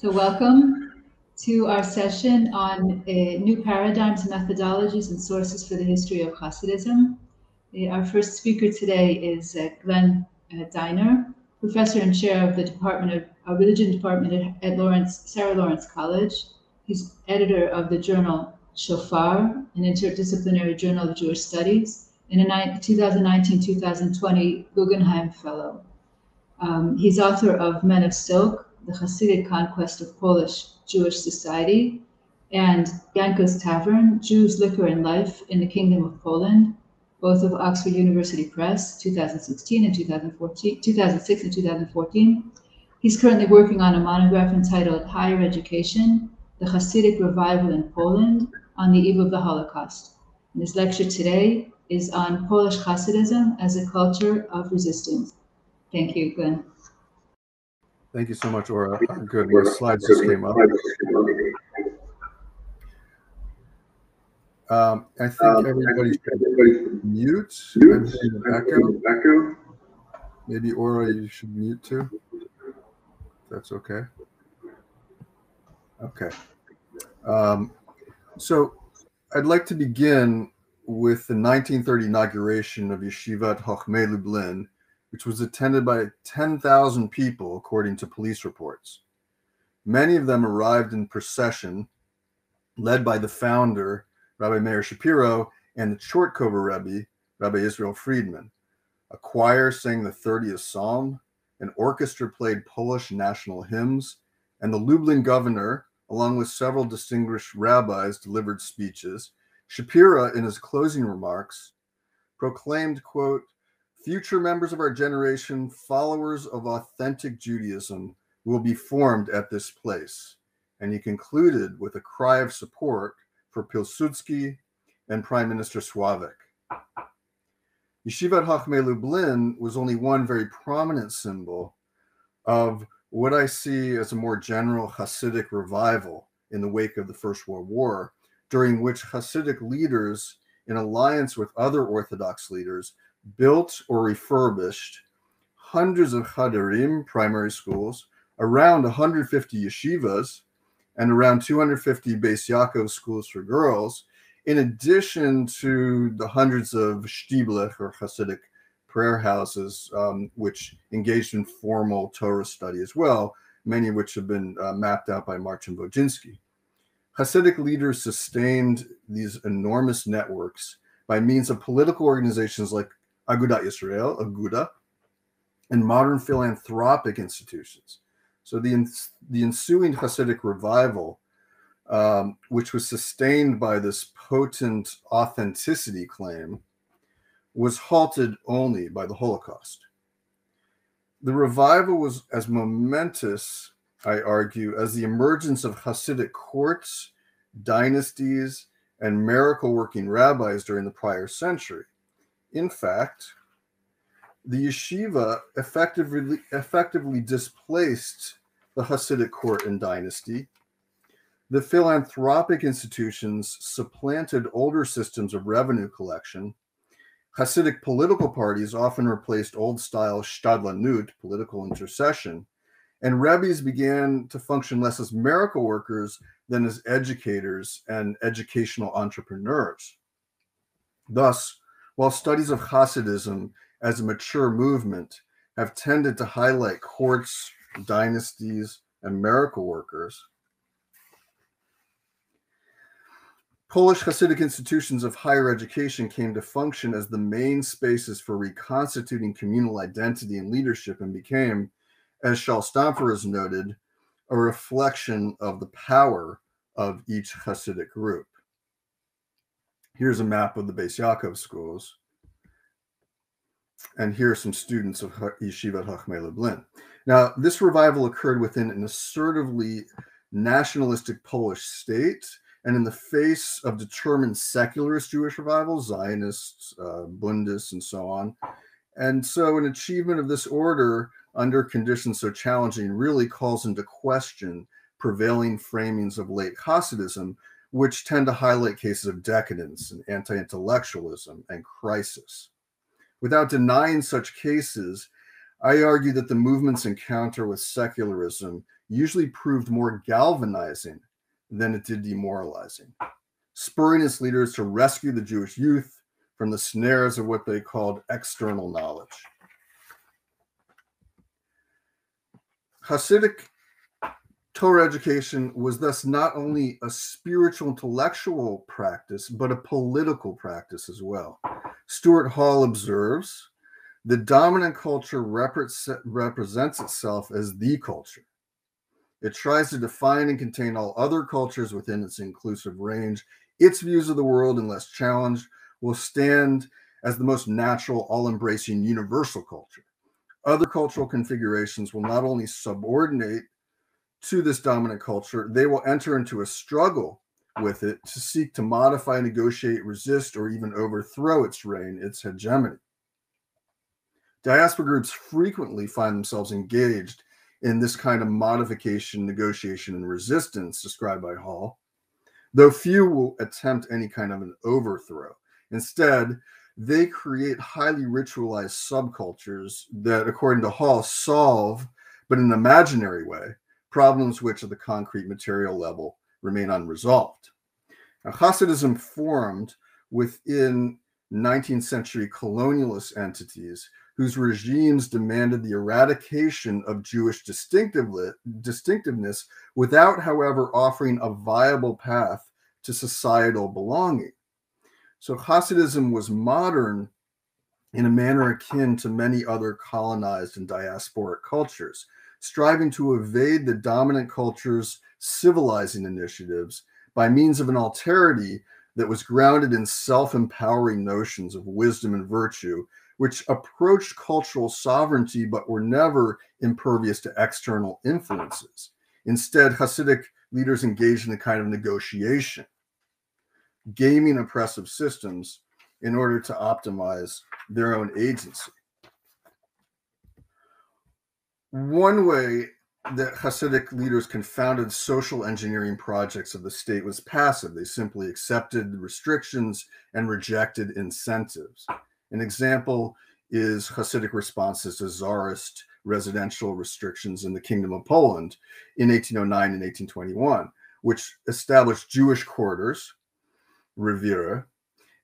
So welcome to our session on new paradigms, methodologies, and sources for the history of Hasidism. Our first speaker today is Glenn Dynner, professor and chair of the Religion Department at Sarah Lawrence College. He's editor of the journal Shofar, an interdisciplinary journal of Jewish studies, and a 2019-2020 Guggenheim Fellow. He's author of Men of Silk, The Hasidic Conquest of Polish Jewish Society, and Yanko's Tavern, Jews, Liquor, and Life in the Kingdom of Poland, both of Oxford University Press, 2016 and 2014, 2006 and 2014. He's currently working on a monograph entitled Higher Education, the Hasidic Revival in Poland on the Eve of the Holocaust. And his lecture today is on Polish Hasidism as a culture of resistance. Thank you, Glenn. Thank you so much, Ora. Good. My slides just came up. I think everybody should mute. I'm seeing an echo. Maybe Ora, you should mute too. That's okay. Okay. So I'd like to begin with the 1930 inauguration of Yeshivat Chochmei Lublin, which was attended by 10,000 people, according to police reports. Many of them arrived in procession, led by the founder, Rabbi Meir Shapiro, and the Chortkover Rebbe, Rabbi Israel Friedman. A choir sang the 30th Psalm, an orchestra played Polish national hymns, and the Lublin governor, along with several distinguished rabbis, delivered speeches. Shapiro, in his closing remarks, proclaimed, quote, "Future members of our generation, followers of authentic Judaism, will be formed at this place." And he concluded with a cry of support for Pilsudski and Prime Minister Sławek. Yeshivat Chochmei Lublin was only one very prominent symbol of what I see as a more general Hasidic revival in the wake of the First World War, during which Hasidic leaders, in alliance with other Orthodox leaders, built or refurbished hundreds of Chadarim, primary schools, around 150 yeshivas, and around 250 Basiaco schools for girls, in addition to the hundreds of shtiblech, or Hasidic prayer houses, which engaged in formal Torah study as well, many of which have been mapped out by Marcin Wojciech. Hasidic leaders sustained these enormous networks by means of political organizations like Agudat Yisrael, Aguda, and modern philanthropic institutions. So the ensuing Hasidic revival, which was sustained by this potent authenticity claim, was halted only by the Holocaust. The revival was as momentous, I argue, as the emergence of Hasidic courts, dynasties, and miracle-working rabbis during the prior century. In fact, the yeshiva effectively displaced the Hasidic court and dynasty. The philanthropic institutions supplanted older systems of revenue collection. Hasidic political parties often replaced old-style shtadlanut, political intercession, and rebbes began to function less as miracle workers than as educators and educational entrepreneurs. Thus, while studies of Hasidism as a mature movement have tended to highlight courts, dynasties, and miracle workers, Polish Hasidic institutions of higher education came to function as the main spaces for reconstituting communal identity and leadership, and became, as Charles Stamfer has noted, a reflection of the power of each Hasidic group. Here's a map of the Basiaco Schools, and here are some students of Yeshivat Chochmei Lublin. Now, this revival occurred within an assertively nationalistic Polish state, and in the face of determined secularist Jewish revivals, Zionists, Bundists, and so on. And so an achievement of this order under conditions so challenging really calls into question prevailing framings of late Hasidism, which tend to highlight cases of decadence and anti-intellectualism and crisis. Without denying such cases, I argue that the movement's encounter with secularism usually proved more galvanizing than it did demoralizing, spurring its leaders to rescue the Jewish youth from the snares of what they called external knowledge. Hasidic Torah education was thus not only a spiritual intellectual practice, but a political practice as well. Stuart Hall observes, the dominant culture represents itself as the culture. It tries to define and contain all other cultures within its inclusive range. Its views of the world, unless challenged, will stand as the most natural, all-embracing universal culture. Other cultural configurations will not only subordinate to this dominant culture, they will enter into a struggle with it to seek to modify, negotiate, resist, or even overthrow its reign, its hegemony. Diaspora groups frequently find themselves engaged in this kind of modification, negotiation, and resistance described by Hall, though few will attempt any kind of an overthrow. Instead, they create highly ritualized subcultures that, according to Hall, solve, but in an imaginary way, problems which at the concrete material level remain unresolved. Now, Hasidism formed within 19th century colonialist entities whose regimes demanded the eradication of Jewish distinctiveness without, however, offering a viable path to societal belonging. So Hasidism was modern in a manner akin to many other colonized and diasporic cultures, striving to evade the dominant culture's civilizing initiatives by means of an alterity that was grounded in self-empowering notions of wisdom and virtue, which approached cultural sovereignty but were never impervious to external influences. Instead, Hasidic leaders engaged in a kind of negotiation, gaming oppressive systems in order to optimize their own agency. One way that Hasidic leaders confounded social engineering projects of the state was passive. They simply accepted restrictions and rejected incentives. An example is Hasidic responses to Tsarist residential restrictions in the Kingdom of Poland in 1809 and 1821, which established Jewish quarters, Reviera,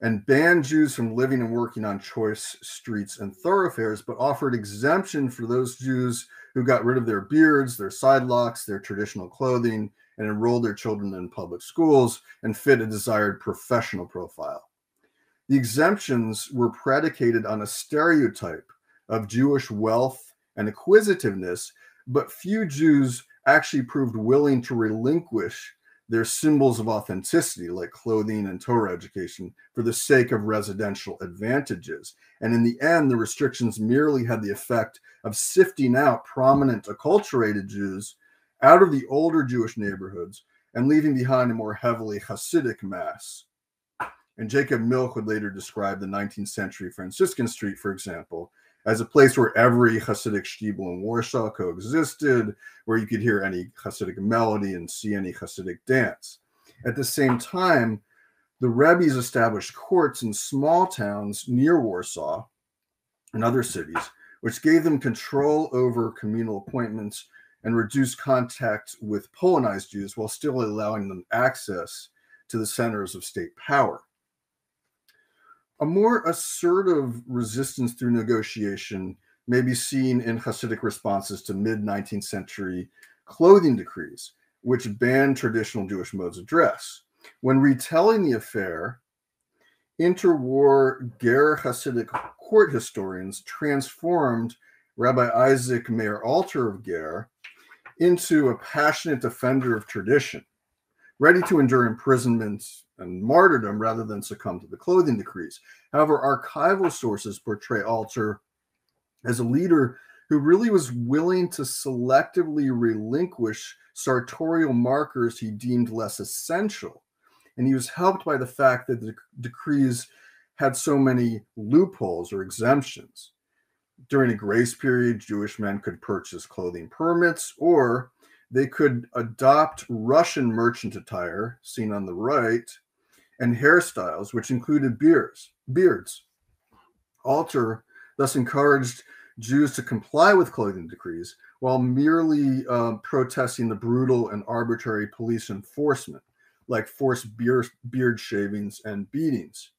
and banned Jews from living and working on choice streets and thoroughfares, but offered exemption for those Jews who got rid of their beards, their side locks, their traditional clothing, and enrolled their children in public schools and fit a desired professional profile. The exemptions were predicated on a stereotype of Jewish wealth and acquisitiveness, but few Jews actually proved willing to relinquish their symbols of authenticity, like clothing and Torah education, for the sake of residential advantages. And in the end, the restrictions merely had the effect of sifting out prominent acculturated Jews out of the older Jewish neighborhoods and leaving behind a more heavily Hasidic mass. And Jacob Milch would later describe the 19th century Franciscan Street, for example, as a place where every Hasidic shtibel in Warsaw coexisted, where you could hear any Hasidic melody and see any Hasidic dance. At the same time, the Rebbe's established courts in small towns near Warsaw and other cities, which gave them control over communal appointments and reduced contact with Polonized Jews while still allowing them access to the centers of state power. A more assertive resistance through negotiation may be seen in Hasidic responses to mid-19th century clothing decrees, which banned traditional Jewish modes of dress. When retelling the affair, interwar Ger Hasidic court historians transformed Rabbi Isaac Meir Alter of Ger into a passionate defender of tradition, ready to endure imprisonment and martyrdom rather than succumb to the clothing decrees. However, archival sources portray Alter as a leader who really was willing to selectively relinquish sartorial markers he deemed less essential. And he was helped by the fact that the decrees had so many loopholes or exemptions. During a grace period, Jewish men could purchase clothing permits, or they could adopt Russian merchant attire, seen on the right, and hairstyles, which included beards. Alter thus encouraged Jews to comply with clothing decrees while merely protesting the brutal and arbitrary police enforcement, like forced beard shavings and beatings.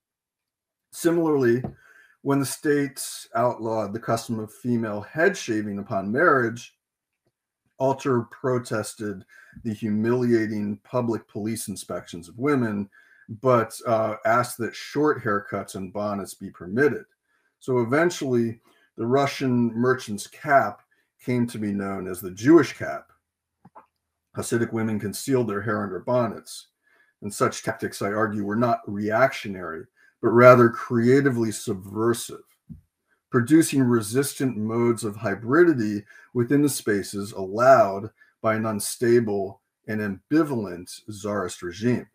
Similarly, when the states outlawed the custom of female head shaving upon marriage, Alter protested the humiliating public police inspections of women, but asked that short haircuts and bonnets be permitted. So eventually, the Russian merchant's cap came to be known as the Jewish cap. Hasidic women concealed their hair under bonnets, and such tactics, I argue, were not reactionary, but rather creatively subversive, producing resistant modes of hybridity within the spaces allowed by an unstable and ambivalent Tsarist regime.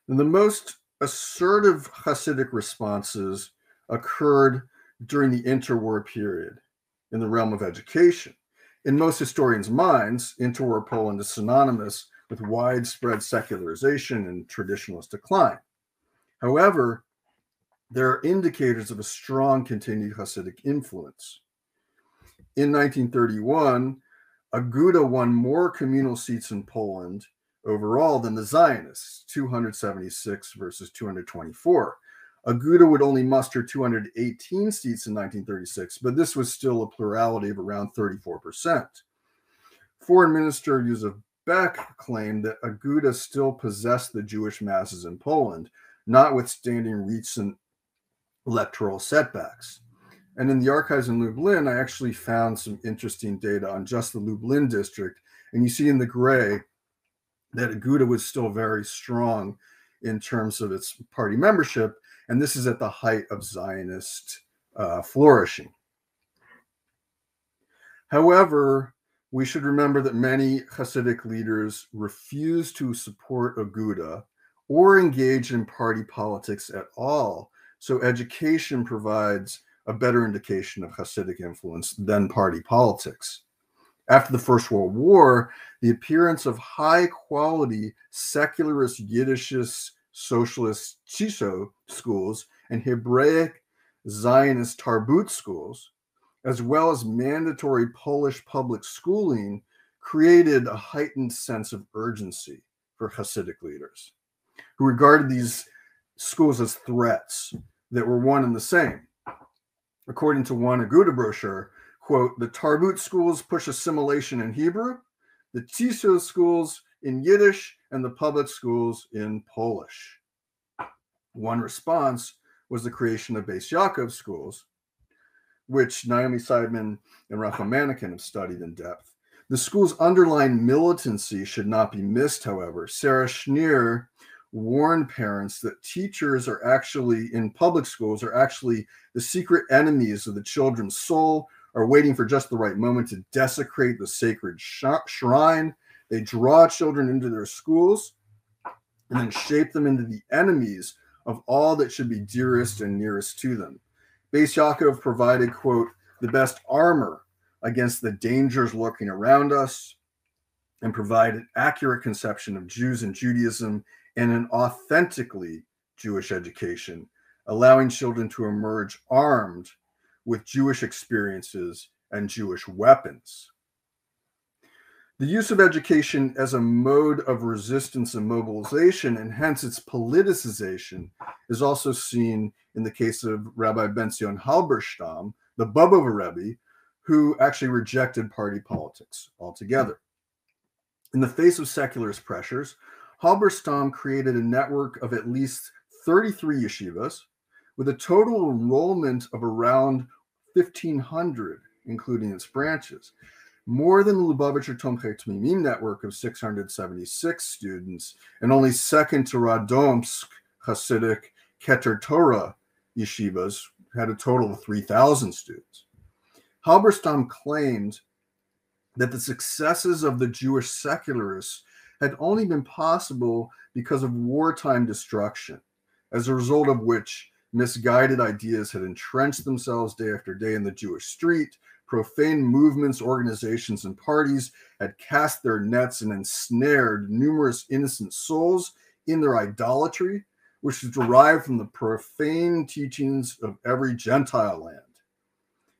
And the most assertive Hasidic responses occurred during the interwar period in the realm of education. In most historians' minds, interwar Poland is synonymous with widespread secularization and traditionalist decline. However, there are indicators of a strong continued Hasidic influence. In 1931, Aguda won more communal seats in Poland overall than the Zionists, 276 versus 224. Aguda would only muster 218 seats in 1936, but this was still a plurality of around 34%. Foreign Minister Józef Beck claimed that Aguda still possessed the Jewish masses in Poland, notwithstanding recent electoral setbacks. And in the archives in Lublin, I actually found some interesting data on just the Lublin district. And you see in the gray that Aguda was still very strong in terms of its party membership. And this is at the height of Zionist flourishing. However, we should remember that many Hasidic leaders refused to support Aguda or engage in party politics at all. So education provides a better indication of Hasidic influence than party politics. After the First World War, the appearance of high-quality secularist Yiddishist socialist Chiso schools and Hebraic Zionist Tarbut schools, as well as mandatory Polish public schooling, created a heightened sense of urgency for Hasidic leaders, who regarded these schools as threats that were one and the same. According to one Aguda brochure, quote, the Tarbut schools push assimilation in Hebrew, the Chiso schools in Yiddish, and the public schools in Polish. One response was the creation of Basiaco Schools, which Naomi Seidman and Rachel Manikin have studied in depth. The school's underlying militancy should not be missed, however. Sarah Schneer warned parents that teachers are actually, in public schools, are actually the secret enemies of the children's soul, are waiting for just the right moment to desecrate the sacred shrine. They draw children into their schools and then shape them into the enemies of all that should be dearest and nearest to them. Basiaco provided, quote, the best armor against the dangers lurking around us, and provide an accurate conception of Jews and Judaism and an authentically Jewish education, allowing children to emerge armed with Jewish experiences and Jewish weapons. The use of education as a mode of resistance and mobilization, and hence its politicization, is also seen in the case of Rabbi Ben-Zion Halberstam, the Bobova Rebbe, who actually rejected party politics altogether. In the face of secularist pressures, Halberstam created a network of at least 33 yeshivas with a total enrollment of around 1,500, including its branches. More than the Lubavitcher Tomchei Tmimim network of 676 students, and only second to Radomsk Hasidic Keter Torah yeshivas, had a total of 3,000 students. Halberstam claimed that the successes of the Jewish secularists had only been possible because of wartime destruction, as a result of which misguided ideas had entrenched themselves day after day in the Jewish street. Profane movements, organizations, and parties had cast their nets and ensnared numerous innocent souls in their idolatry, which is derived from the profane teachings of every Gentile land.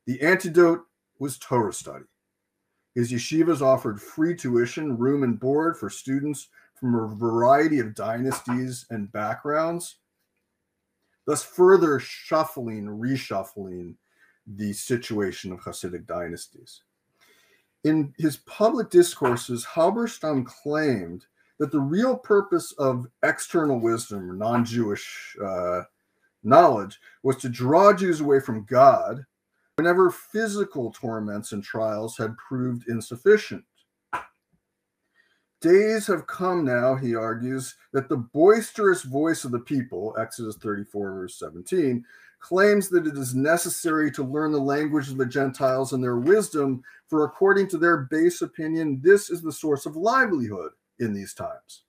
The antidote was Torah study. His yeshivas offered free tuition, room and board for students from a variety of dynasties and backgrounds, thus further reshuffling the situation of Hasidic dynasties. In his public discourses, Halberstam claimed that the real purpose of external wisdom, or non-Jewish knowledge, was to draw Jews away from God whenever physical torments and trials had proved insufficient. Days have come now, he argues, that the boisterous voice of the people, Exodus 34, verse 17, claims that it is necessary to learn the language of the Gentiles and their wisdom, for according to their base opinion, this is the source of livelihood in these times.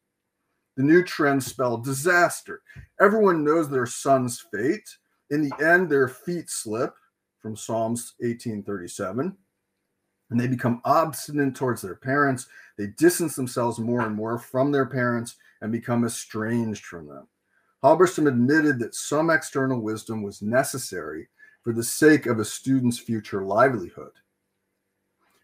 The new trends spell disaster. Everyone knows their son's fate. In the end, their feet slip, from Psalms 18:37, and they become obstinate towards their parents. They distance themselves more and more from their parents and become estranged from them. Halberstam admitted that some external wisdom was necessary for the sake of a student's future livelihood.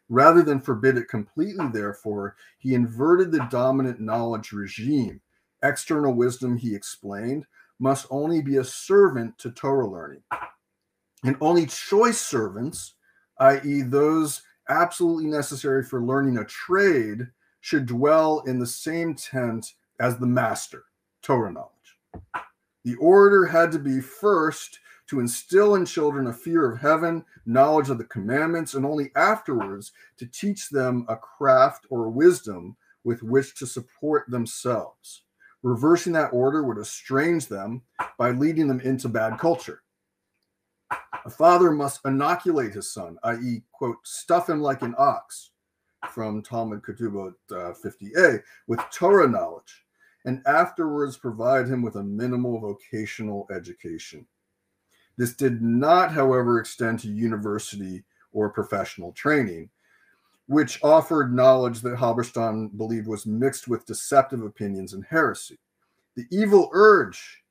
Rather than forbid it completely, therefore, he inverted the dominant knowledge regime. External wisdom, he explained, must only be a servant to Torah learning. And only choice servants, i.e. those absolutely necessary for learning a trade, should dwell in the same tent as the master, Torah knowledge. The order had to be first to instill in children a fear of heaven, knowledge of the commandments, and only afterwards to teach them a craft or wisdom with which to support themselves. Reversing that order would estrange them by leading them into bad culture. A father must inoculate his son, i.e., quote, stuff him like an ox, from Talmud Ketubot 50a, with Torah knowledge, and afterwards provide him with a minimal vocational education. This did not, however, extend to university or professional training, which offered knowledge that Halberstam believed was mixed with deceptive opinions and heresy. The evil urge,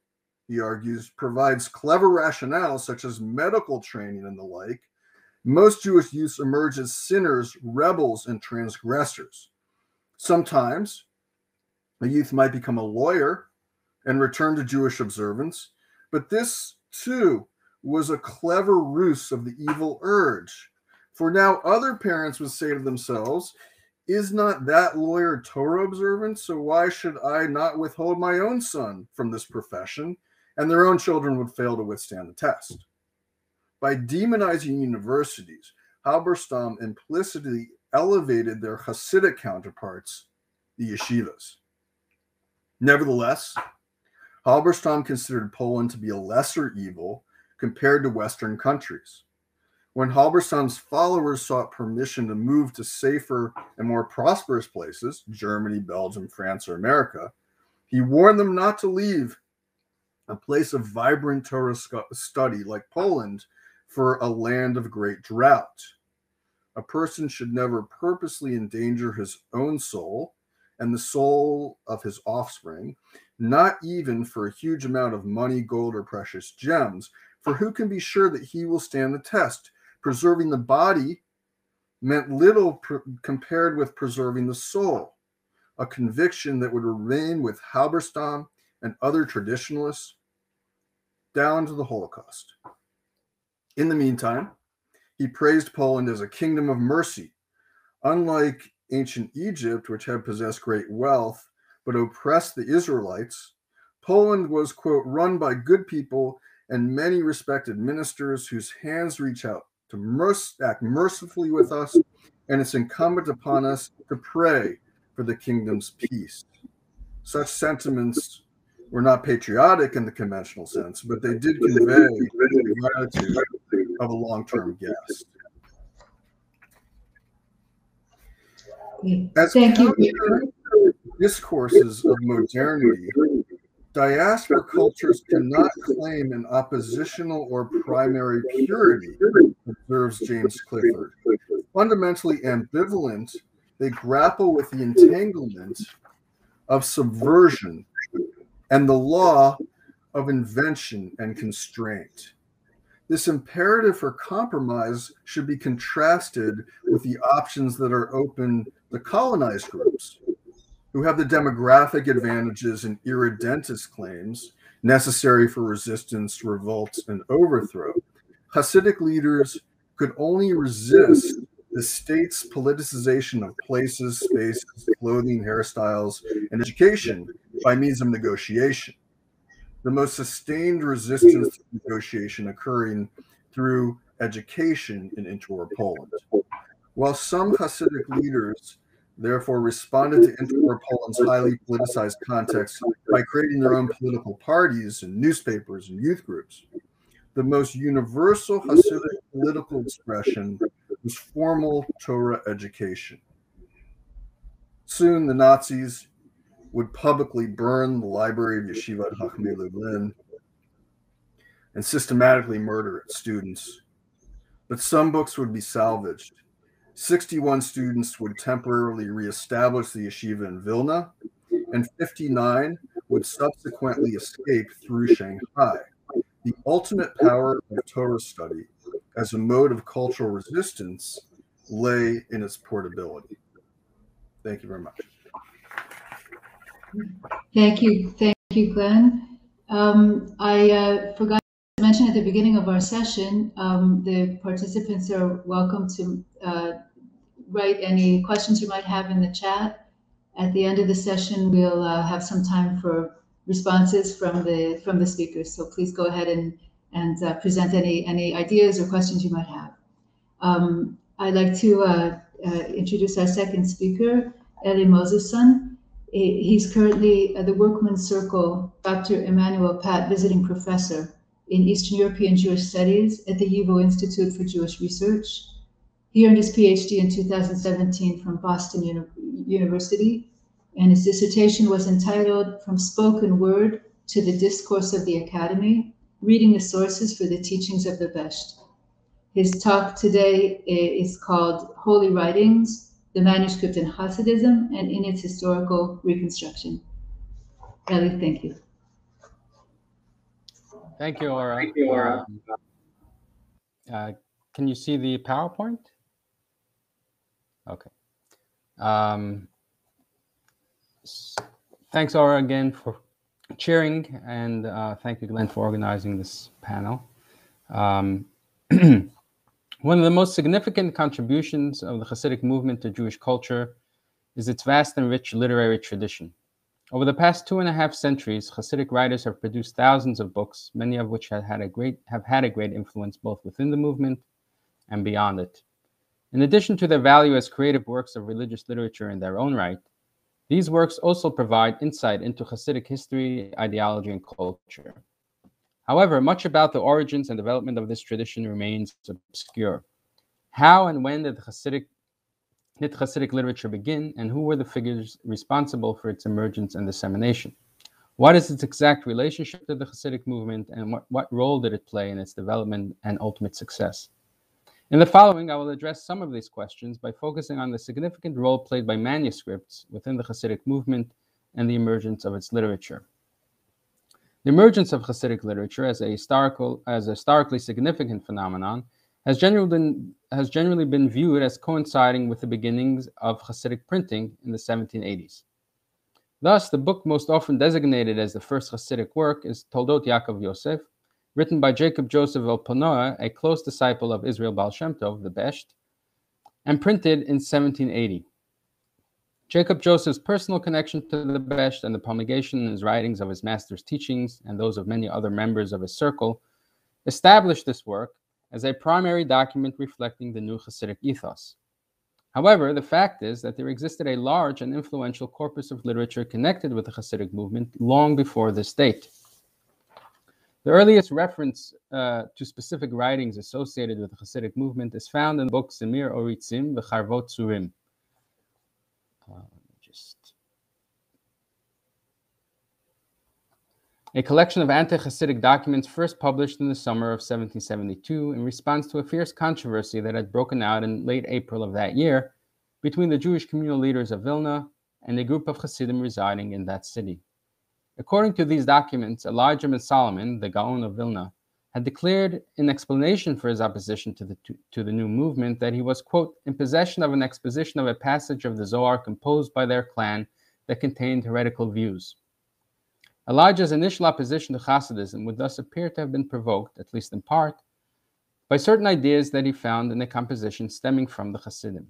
he argues, provides clever rationales such as medical training and the like. Most Jewish youths emerge as sinners, rebels, and transgressors. Sometimes a youth might become a lawyer and return to Jewish observance, but this, too, was a clever ruse of the evil urge. For now other parents would say to themselves, is not that lawyer Torah observant? So why should I not withhold my own son from this profession? And their own children would fail to withstand the test. By demonizing universities, Halberstam implicitly elevated their Hasidic counterparts, the yeshivas. Nevertheless, Halberstam considered Poland to be a lesser evil compared to Western countries. When Halberstam's followers sought permission to move to safer and more prosperous places, Germany, Belgium, France, or America, he warned them not to leave a place of vibrant Torah study like Poland for a land of great drought. A person should never purposely endanger his own soul and the soul of his offspring, not even for a huge amount of money, gold, or precious gems, for who can be sure that he will stand the test? Preserving the body meant little compared with preserving the soul, a conviction that would remain with Halberstam and other traditionalists down to the Holocaust. In the meantime, he praised Poland as a kingdom of mercy. Unlike ancient Egypt, which had possessed great wealth but oppressed the Israelites, Poland was, quote, run by good people and many respected ministers whose hands reach out to act mercifully with us, and it's incumbent upon us to pray for the kingdom's peace. Such sentiments were not patriotic in the conventional sense, but they did convey the gratitude of a long-term guest. As Thank you. Discourses of modernity, diaspora cultures cannot claim an oppositional or primary purity, observes James Clifford. Fundamentally ambivalent, they grapple with the entanglement of subversion and the law of invention and constraint. This imperative for compromise should be contrasted with the options that are open to colonized groups, who have the demographic advantages and irredentist claims necessary for resistance, revolt, and overthrow. Hasidic leaders could only resist the state's politicization of places, spaces, clothing, hairstyles, and education by means of negotiation. The most sustained resistance to negotiation occurring through education in interwar Poland. While some Hasidic leaders therefore responded to interwar Poland's highly politicized context by creating their own political parties and newspapers and youth groups, the most universal Hasidic political expression was formal Torah education. Soon the Nazis would publicly burn the library of Yeshiva Chachmei Lublin and systematically murder its students. But some books would be salvaged. 61 students would temporarily reestablish the yeshiva in Vilna, and 59 would subsequently escape through Shanghai. The ultimate power of Torah study as a mode of cultural resistance lay in its portability. Thank you very much. Thank you, Glenn. I forgot to mention at the beginning of our session, the participants are welcome to write any questions you might have in the chat. At the end of the session, we'll have some time for responses from the speakers. So please go ahead and present any ideas or questions you might have. I'd like to introduce our second speaker, Elly Moseson. He's currently the Workman Circle Dr. Emmanuel Pat Visiting Professor in Eastern European Jewish Studies at the YIVO Institute for Jewish Research. He earned his PhD in 2017 from Boston University, and his dissertation was entitled From Spoken Word to the Discourse of the Academy, Reading the Sources for the Teachings of the Besht. His talk today is called Holy Writings, the Manuscript in Hasidism and in its Historical Reconstruction. Elly, thank you. Thank you, Aura. Can you see the PowerPoint? Okay. Thanks, Aura, again for chairing, and thank you, Glenn, for organizing this panel. One of the most significant contributions of the Hasidic movement to Jewish culture is its vast and rich literary tradition. Over the past 2.5 centuries, Hasidic writers have produced thousands of books, many of which have had a great influence both within the movement and beyond it. In addition to their value as creative works of religious literature in their own right, these works also provide insight into Hasidic history, ideology, and culture. However, much about the origins and development of this tradition remains obscure. How and when did Hasidic literature begin, and who were the figures responsible for its emergence and dissemination? What is its exact relationship to the Hasidic movement, and what role did it play in its development and ultimate success? In the following, I will address some of these questions by focusing on the significant role played by manuscripts within the Hasidic movement and the emergence of its literature. The emergence of Hasidic literature as a historically significant phenomenon has generally been viewed as coinciding with the beginnings of Hasidic printing in the 1780s. Thus, the book most often designated as the first Hasidic work is Toldot Yaakov Yosef, written by Jacob Joseph Elponoah, a close disciple of Israel Baal Shem Tov, the Besht, and printed in 1780. Jacob Joseph's personal connection to the Besht and the promulgation in his writings of his master's teachings and those of many other members of his circle established this work as a primary document reflecting the new Hasidic ethos. However, the fact is that there existed a large and influential corpus of literature connected with the Hasidic movement long before this date. The earliest reference to specific writings associated with the Hasidic movement is found in the book Zemir Oritzim V'Charvot Tzurim. A collection of anti-Hasidic documents first published in the summer of 1772 in response to a fierce controversy that had broken out in late April of that year between the Jewish communal leaders of Vilna and a group of Hasidim residing in that city. According to these documents, Elijah ben Solomon, the Gaon of Vilna, had declared in explanation for his opposition to the new movement that he was, quote, in possession of an exposition of a passage of the Zohar composed by their clan that contained heretical views. Elijah's initial opposition to Hasidism would thus appear to have been provoked, at least in part, by certain ideas that he found in the composition stemming from the Hasidim.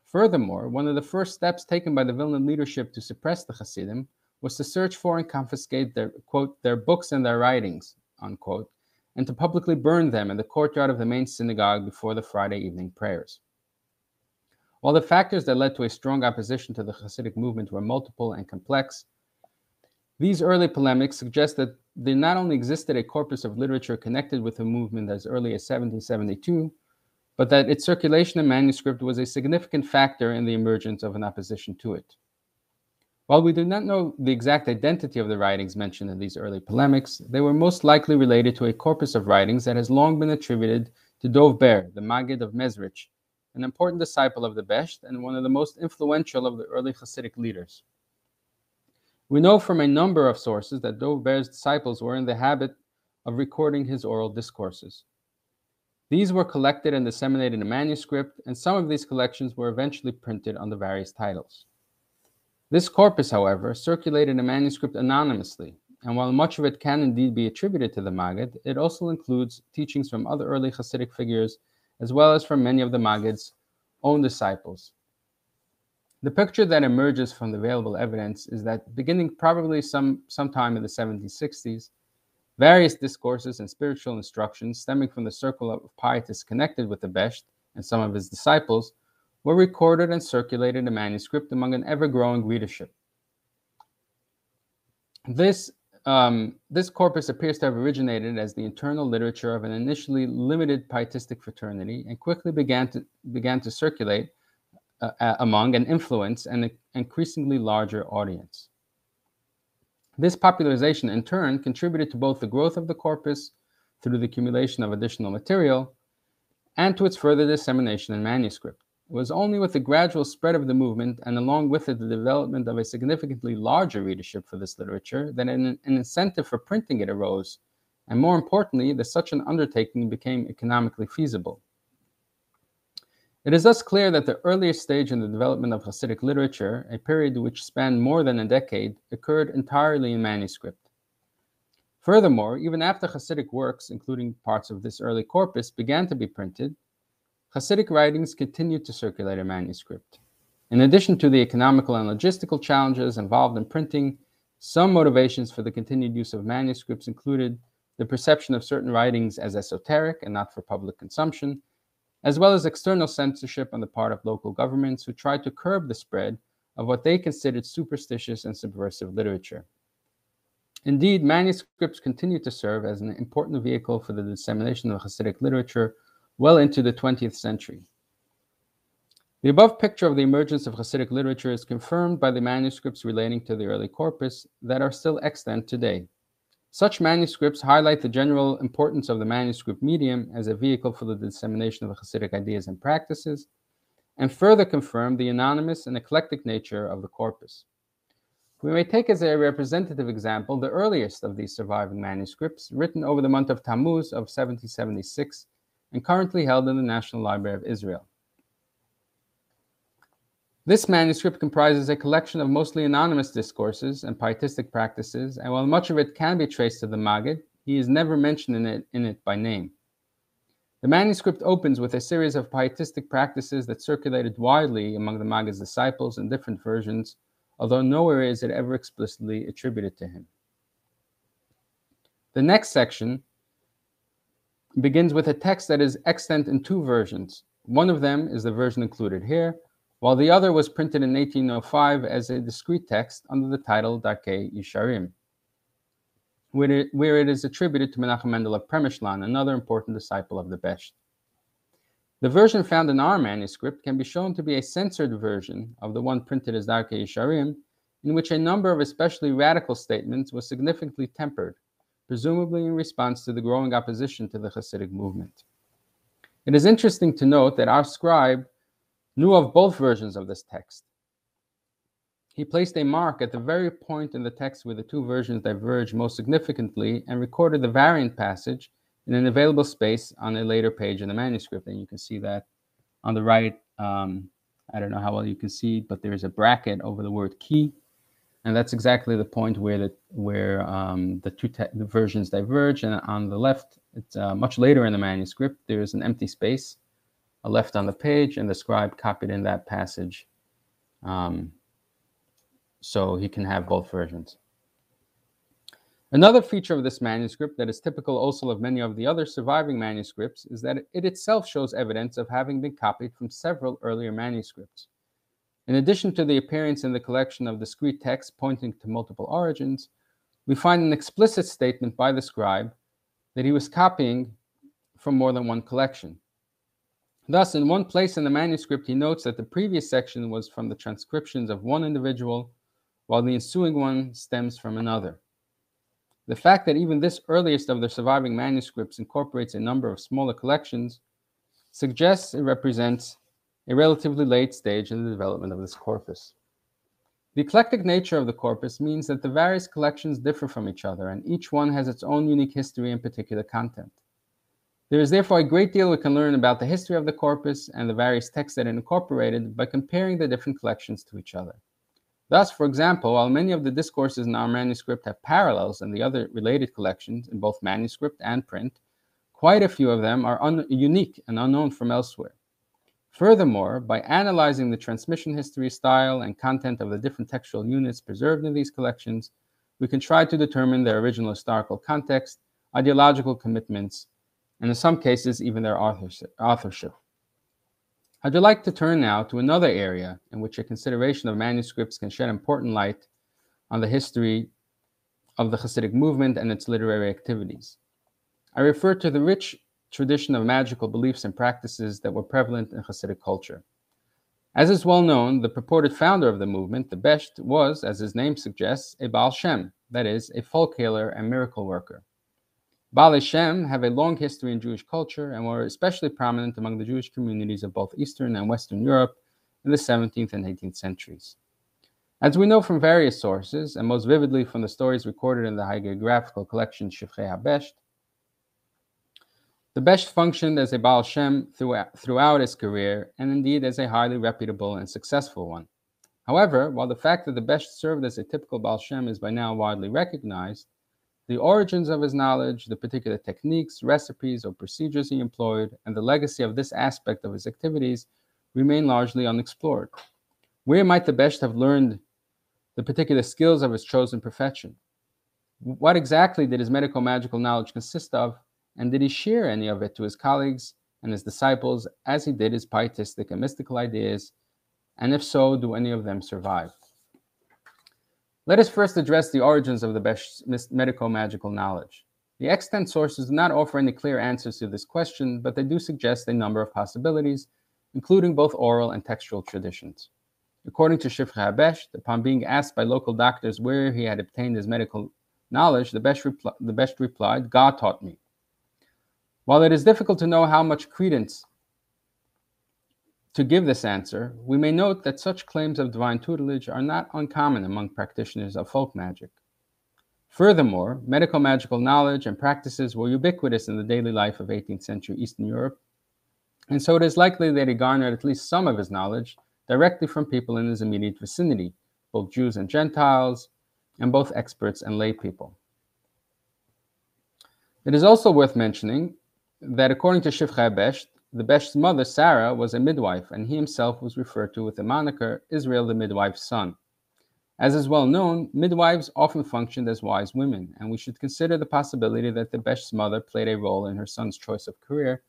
Furthermore, one of the first steps taken by the Vilna leadership to suppress the Hasidim was to search for and confiscate their, quote, their books and their writings, unquote, and to publicly burn them in the courtyard of the main synagogue before the Friday evening prayers. While the factors that led to a strong opposition to the Hasidic movement were multiple and complex, these early polemics suggest that there not only existed a corpus of literature connected with the movement as early as 1772, but that its circulation in manuscript was a significant factor in the emergence of an opposition to it. While we do not know the exact identity of the writings mentioned in these early polemics, they were most likely related to a corpus of writings that has long been attributed to Dov Ber, the Maggid of Mezrich, an important disciple of the Besht and one of the most influential of the early Hasidic leaders. We know from a number of sources that Dov Ber's disciples were in the habit of recording his oral discourses. These were collected and disseminated in manuscript, and some of these collections were eventually printed under various titles. This corpus, however, circulated in manuscript anonymously, and while much of it can indeed be attributed to the Maggid, it also includes teachings from other early Hasidic figures, as well as from many of the Maggid's own disciples. The picture that emerges from the available evidence is that beginning probably sometime in the 1760s, various discourses and spiritual instructions stemming from the circle of pietists connected with the Besht and some of his disciples were recorded and circulated in manuscript among an ever-growing readership. This corpus appears to have originated as the internal literature of an initially limited pietistic fraternity and quickly began to circulate among and influence an increasingly larger audience. This popularization, in turn, contributed to both the growth of the corpus through the accumulation of additional material and to its further dissemination in manuscript. It was only with the gradual spread of the movement and along with it the development of a significantly larger readership for this literature that an incentive for printing it arose, and more importantly, that such an undertaking became economically feasible. It is thus clear that the earliest stage in the development of Hasidic literature, a period which spanned more than a decade, occurred entirely in manuscript. Furthermore, even after Hasidic works, including parts of this early corpus, began to be printed, Hasidic writings continued to circulate in manuscript. In addition to the economical and logistical challenges involved in printing, some motivations for the continued use of manuscripts included the perception of certain writings as esoteric and not for public consumption, as well as external censorship on the part of local governments who tried to curb the spread of what they considered superstitious and subversive literature. Indeed, manuscripts continued to serve as an important vehicle for the dissemination of Hasidic literature well into the 20th century. The above picture of the emergence of Hasidic literature is confirmed by the manuscripts relating to the early corpus that are still extant today. Such manuscripts highlight the general importance of the manuscript medium as a vehicle for the dissemination of Hasidic ideas and practices, and further confirm the anonymous and eclectic nature of the corpus. We may take as a representative example the earliest of these surviving manuscripts, written over the month of Tammuz of 1776, and currently held in the National Library of Israel. This manuscript comprises a collection of mostly anonymous discourses and pietistic practices, and while much of it can be traced to the Maggid, he is never mentioned in it by name. The manuscript opens with a series of pietistic practices that circulated widely among the Maggid's disciples in different versions, although nowhere is it ever explicitly attributed to him. The next section begins with a text that is extant in two versions. One of them is the version included here, while the other was printed in 1805 as a discrete text under the title Darkei Yesharim, where it is attributed to Menachem Mendel of Premishlan, another important disciple of the Besht. The version found in our manuscript can be shown to be a censored version of the one printed as Darkei Yesharim, in which a number of especially radical statements was significantly tempered, presumably in response to the growing opposition to the Hasidic movement. It is interesting to note that our scribe knew of both versions of this text. He placed a mark at the very point in the text where the two versions diverge most significantly and recorded the variant passage in an available space on a later page in the manuscript. And you can see that on the right. I don't know how well you can see, but there's a bracket over the word key. And that's exactly the point where the versions diverge. And on the left, it's much later in the manuscript, there's an empty space left on the page, and the scribe copied in that passage so he can have both versions. Another feature of this manuscript that is typical also of many of the other surviving manuscripts is that it itself shows evidence of having been copied from several earlier manuscripts. In addition to the appearance in the collection of discrete texts pointing to multiple origins, we find an explicit statement by the scribe that he was copying from more than one collection. Thus, in one place in the manuscript, he notes that the previous section was from the transcriptions of one individual, while the ensuing one stems from another. The fact that even this earliest of the surviving manuscripts incorporates a number of smaller collections suggests it represents a relatively late stage in the development of this corpus. The eclectic nature of the corpus means that the various collections differ from each other, and each one has its own unique history and particular content. There is therefore a great deal we can learn about the history of the corpus and the various texts that it incorporated by comparing the different collections to each other. Thus, for example, while many of the discourses in our manuscript have parallels in the other related collections in both manuscript and print, quite a few of them are unique and unknown from elsewhere. Furthermore, by analyzing the transmission history, style, and content of the different textual units preserved in these collections, we can try to determine their original historical context, ideological commitments, and in some cases, even their authorship. I'd like to turn now to another area in which a consideration of manuscripts can shed important light on the history of the Hasidic movement and its literary activities. I refer to the rich tradition of magical beliefs and practices that were prevalent in Hasidic culture. As is well known, the purported founder of the movement, the Besht, was, as his name suggests, a Baal Shem, that is, a folk healer and miracle worker. Baal Shem have a long history in Jewish culture and were especially prominent among the Jewish communities of both Eastern and Western Europe in the 17th and 18th centuries. As we know from various sources, and most vividly from the stories recorded in the hagiographical collection Shifchei HaBesht, the Besht functioned as a Baal Shem throughout his career, and indeed as a highly reputable and successful one. However, while the fact that the Besht served as a typical Baal Shem is by now widely recognized, the origins of his knowledge, the particular techniques, recipes, or procedures he employed, and the legacy of this aspect of his activities remain largely unexplored. Where might the Besht have learned the particular skills of his chosen profession? What exactly did his medico-magical knowledge consist of, and did he share any of it to his colleagues and his disciples as he did his pietistic and mystical ideas, and if so, do any of them survive? Let us first address the origins of the Besht's medico-magical knowledge. The extant sources do not offer any clear answers to this question, but they do suggest a number of possibilities, including both oral and textual traditions. According to Shifchei HaBesht, upon being asked by local doctors where he had obtained his medical knowledge, the Besht replied, "God taught me." While it is difficult to know how much credence to give this answer, we may note that such claims of divine tutelage are not uncommon among practitioners of folk magic. Furthermore, medico-magical knowledge and practices were ubiquitous in the daily life of 18th century Eastern Europe, and so it is likely that he garnered at least some of his knowledge directly from people in his immediate vicinity, both Jews and Gentiles, and both experts and lay people. It is also worth mentioning that according to Shifchei HaBesht, the Besht's mother, Sarah, was a midwife, and he himself was referred to with the moniker Israel the midwife's son. As is well known, midwives often functioned as wise women, and we should consider the possibility that the Besht's mother played a role in her son's choice of career,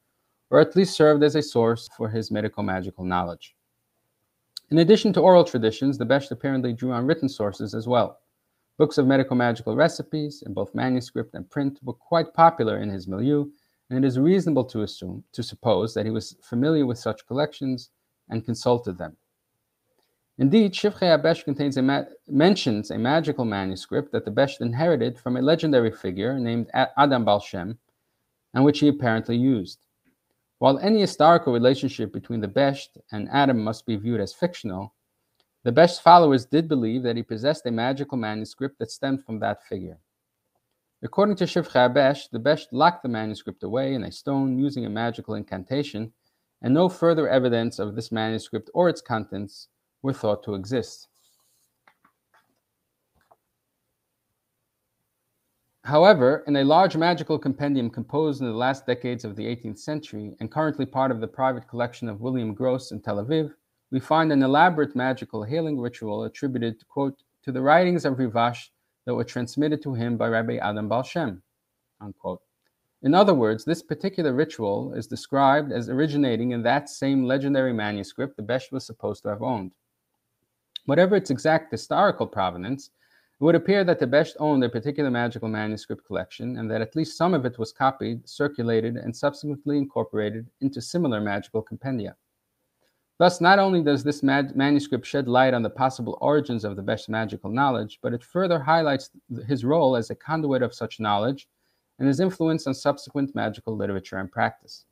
or at least served as a source for his medico-magical knowledge. In addition to oral traditions, the Besht apparently drew on written sources as well. Books of medico-magical recipes, in both manuscript and print, were quite popular in his milieu, and it is reasonable to suppose that he was familiar with such collections and consulted them. Indeed, Shifchei HaBesht mentions a magical manuscript that the Besht inherited from a legendary figure named Adam Baal Shem, and which he apparently used. While any historical relationship between the Besht and Adam must be viewed as fictional, the Besht's followers did believe that he possessed a magical manuscript that stemmed from that figure. According to Shivchei HaBesht, the Besht locked the manuscript away in a stone using a magical incantation, and no further evidence of this manuscript or its contents were thought to exist. However, in a large magical compendium composed in the last decades of the 18th century and currently part of the private collection of William Gross in Tel Aviv, we find an elaborate magical hailing ritual attributed, quote, to the writings of Rivash that were transmitted to him by Rabbi Adam Baal Shem, unquote. In other words, this particular ritual is described as originating in that same legendary manuscript the Besht was supposed to have owned. Whatever its exact historical provenance, it would appear that the Besht owned a particular magical manuscript collection and that at least some of it was copied, circulated, and subsequently incorporated into similar magical compendia. Thus, not only does this manuscript shed light on the possible origins of the Besht's magical knowledge, but it further highlights his role as a conduit of such knowledge and his influence on subsequent magical literature and practice.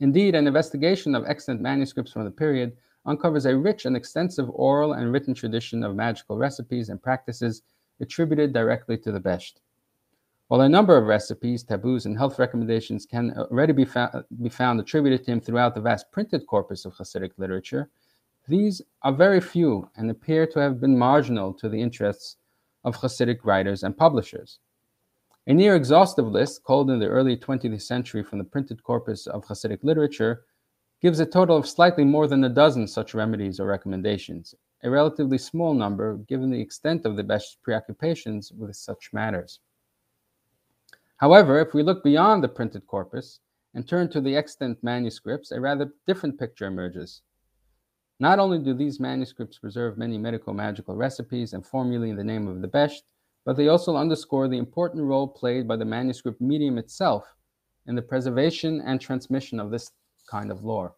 Indeed, an investigation of extant manuscripts from the period uncovers a rich and extensive oral and written tradition of magical recipes and practices attributed directly to the Besht. While a number of recipes, taboos, and health recommendations can already be found attributed to him throughout the vast printed corpus of Hasidic literature, these are very few and appear to have been marginal to the interests of Hasidic writers and publishers. A near-exhaustive list, culled in the early 20th century from the printed corpus of Hasidic literature, gives a total of slightly more than a dozen such remedies or recommendations, a relatively small number given the extent of the Besht's preoccupations with such matters. However, if we look beyond the printed corpus and turn to the extant manuscripts, a rather different picture emerges. Not only do these manuscripts preserve many medico-magical recipes and formulae in the name of the Besht, but they also underscore the important role played by the manuscript medium itself in the preservation and transmission of this kind of lore.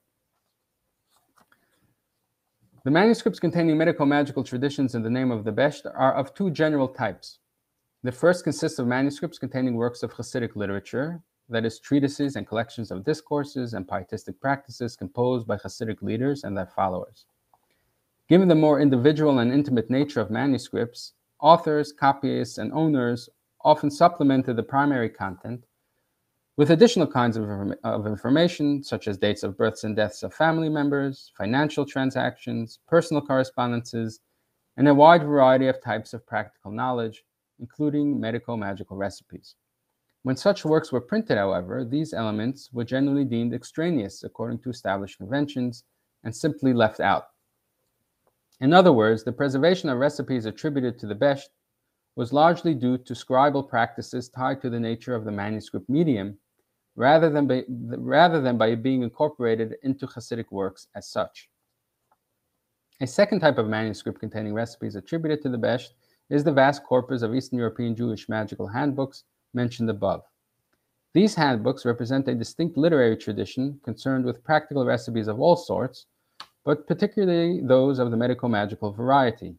The manuscripts containing medico-magical traditions in the name of the Besht are of two general types. The first consists of manuscripts containing works of Hasidic literature, that is, treatises and collections of discourses and pietistic practices composed by Hasidic leaders and their followers. Given the more individual and intimate nature of manuscripts, authors, copyists, and owners often supplemented the primary content with additional kinds of information, such as dates of births and deaths of family members, financial transactions, personal correspondences, and a wide variety of types of practical knowledge, including medico-magical recipes. When such works were printed, however, these elements were generally deemed extraneous according to established conventions and simply left out. In other words, the preservation of recipes attributed to the Besht was largely due to scribal practices tied to the nature of the manuscript medium, rather than by being incorporated into Hasidic works as such. A second type of manuscript containing recipes attributed to the Besht is the vast corpus of Eastern European Jewish magical handbooks mentioned above. These handbooks represent a distinct literary tradition concerned with practical recipes of all sorts, but particularly those of the medico-magical variety.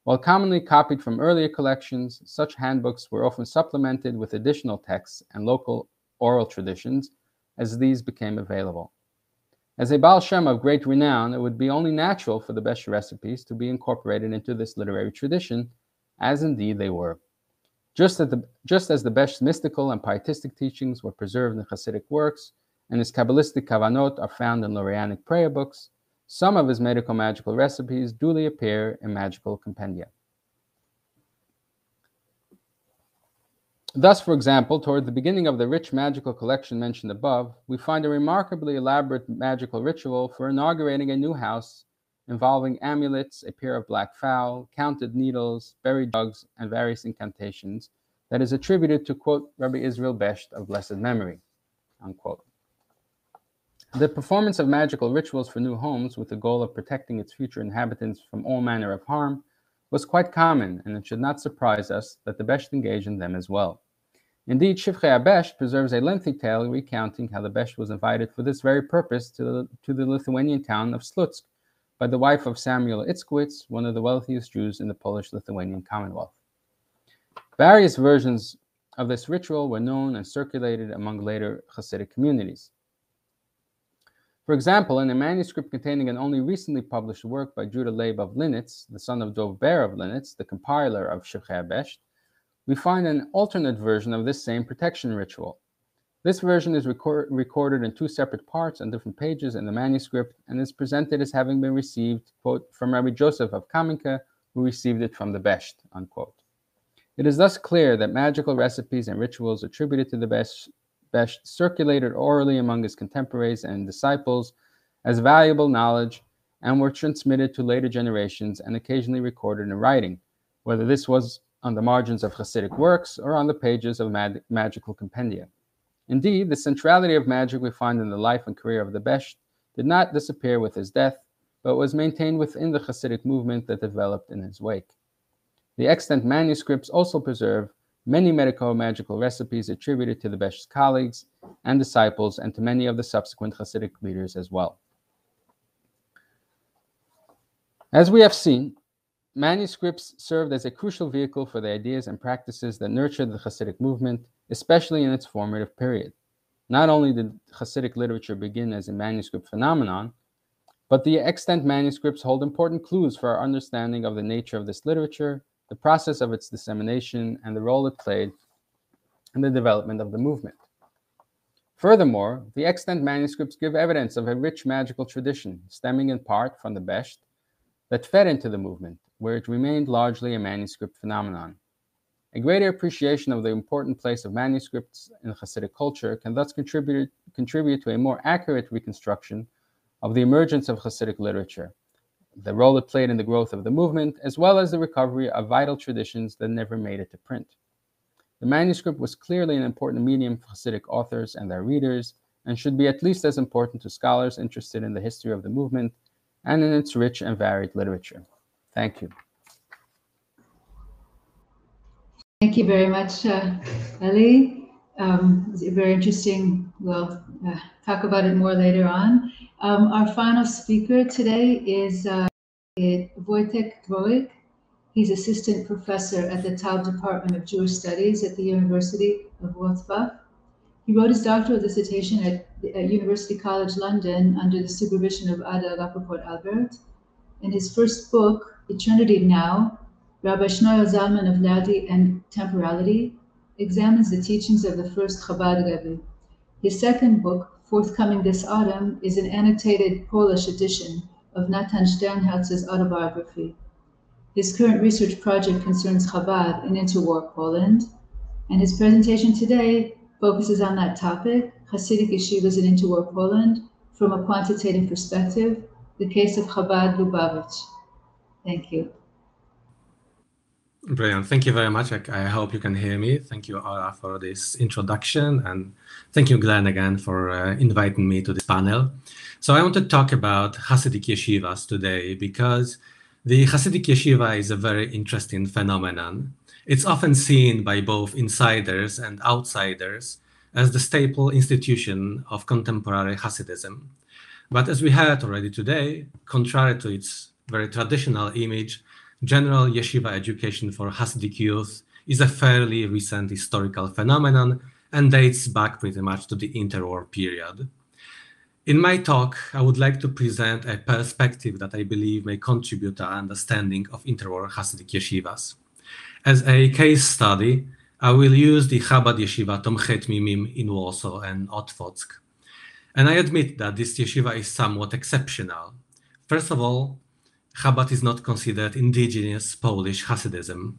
While commonly copied from earlier collections, such handbooks were often supplemented with additional texts and local oral traditions as these became available. As a Baal Shem of great renown, it would be only natural for the Besht recipes to be incorporated into this literary tradition, as indeed they were. Just as the Besht's mystical and pietistic teachings were preserved in Hasidic works, and his Kabbalistic kavanot are found in Lurianic prayer books, some of his medico-magical recipes duly appear in magical compendia. Thus, for example, toward the beginning of the rich magical collection mentioned above, we find a remarkably elaborate magical ritual for inaugurating a new house involving amulets, a pair of black fowl, counted needles, buried jugs, and various incantations that is attributed to, quote, Rabbi Israel Besht of blessed memory, unquote. The performance of magical rituals for new homes with the goal of protecting its future inhabitants from all manner of harm was quite common, and it should not surprise us that the Besht engaged in them as well. Indeed, Shivchei HaBesht preserves a lengthy tale recounting how the Besht was invited for this very purpose to the Lithuanian town of Slutsk by the wife of Samuel Itzkowitz, one of the wealthiest Jews in the Polish-Lithuanian Commonwealth. Various versions of this ritual were known and circulated among later Hasidic communities. For example, in a manuscript containing an only recently published work by Judah Leib of Linitz, the son of Dov Ber of Linitz, the compiler of Shivchei HaBesht, we find an alternate version of this same protection ritual. This version is recorded in two separate parts on different pages in the manuscript and is presented as having been received, quote, from Rabbi Joseph of Kamenka, who received it from the Besht, unquote. It is thus clear that magical recipes and rituals attributed to the Besht circulated orally among his contemporaries and disciples as valuable knowledge and were transmitted to later generations and occasionally recorded in writing, whether this was on the margins of Hasidic works or on the pages of magical compendia. Indeed, the centrality of magic we find in the life and career of the Besht did not disappear with his death, but was maintained within the Hasidic movement that developed in his wake. The extant manuscripts also preserve many medico-magical recipes attributed to the Besht's colleagues and disciples and to many of the subsequent Hasidic leaders as well. As we have seen, manuscripts served as a crucial vehicle for the ideas and practices that nurtured the Hasidic movement, especially in its formative period. Not only did Hasidic literature begin as a manuscript phenomenon, but the extant manuscripts hold important clues for our understanding of the nature of this literature, the process of its dissemination, and the role it played in the development of the movement. Furthermore, the extant manuscripts give evidence of a rich magical tradition, stemming in part from the Besht, that fed into the movement, where it remained largely a manuscript phenomenon. A greater appreciation of the important place of manuscripts in Hasidic culture can thus contribute to a more accurate reconstruction of the emergence of Hasidic literature, the role it played in the growth of the movement, as well as the recovery of vital traditions that never made it to print. The manuscript was clearly an important medium for Hasidic authors and their readers, and should be at least as important to scholars interested in the history of the movement and in its rich and varied literature. Thank you. Thank you very much, Elly. It's very interesting. We'll talk about it more later on. Our final speaker today is Wojciech Tworek. He's assistant professor at the Taube Department of Jewish Studies at the University of Wrocław. He wrote his doctoral dissertation at University College London under the supervision of Ada Rappaport Albert. In his first book, Eternity Now, Rabbi Shmuel Zalman of Ladi and Temporality examines the teachings of the first Chabad Rebbe. His second book, forthcoming this autumn, is an annotated Polish edition of Natan Sternherz's autobiography. His current research project concerns Chabad in interwar Poland, and his presentation today focuses on that topic, Hasidic Yeshivas in interwar Poland, from a quantitative perspective, the case of Chabad-Lubavitch. Thank you. Brilliant. Thank you very much. I hope you can hear me. Thank you, Ara, for this introduction. And thank you, Glenn, again, for inviting me to this panel. So I want to talk about Hasidic Yeshivas today because the Hasidic Yeshiva is a very interesting phenomenon. It's often seen by both insiders and outsiders as the staple institution of contemporary Hasidism. But as we heard already today, contrary to its very traditional image, general yeshiva education for Hasidic youth is a fairly recent historical phenomenon and dates back pretty much to the interwar period. In my talk, I would like to present a perspective that I believe may contribute to our understanding of interwar Hasidic yeshivas. As a case study, I will use the Chabad yeshiva Tomchet Mimim in Warsaw and Otwock. And I admit that this yeshiva is somewhat exceptional. First of all, Chabad is not considered indigenous Polish Hasidism.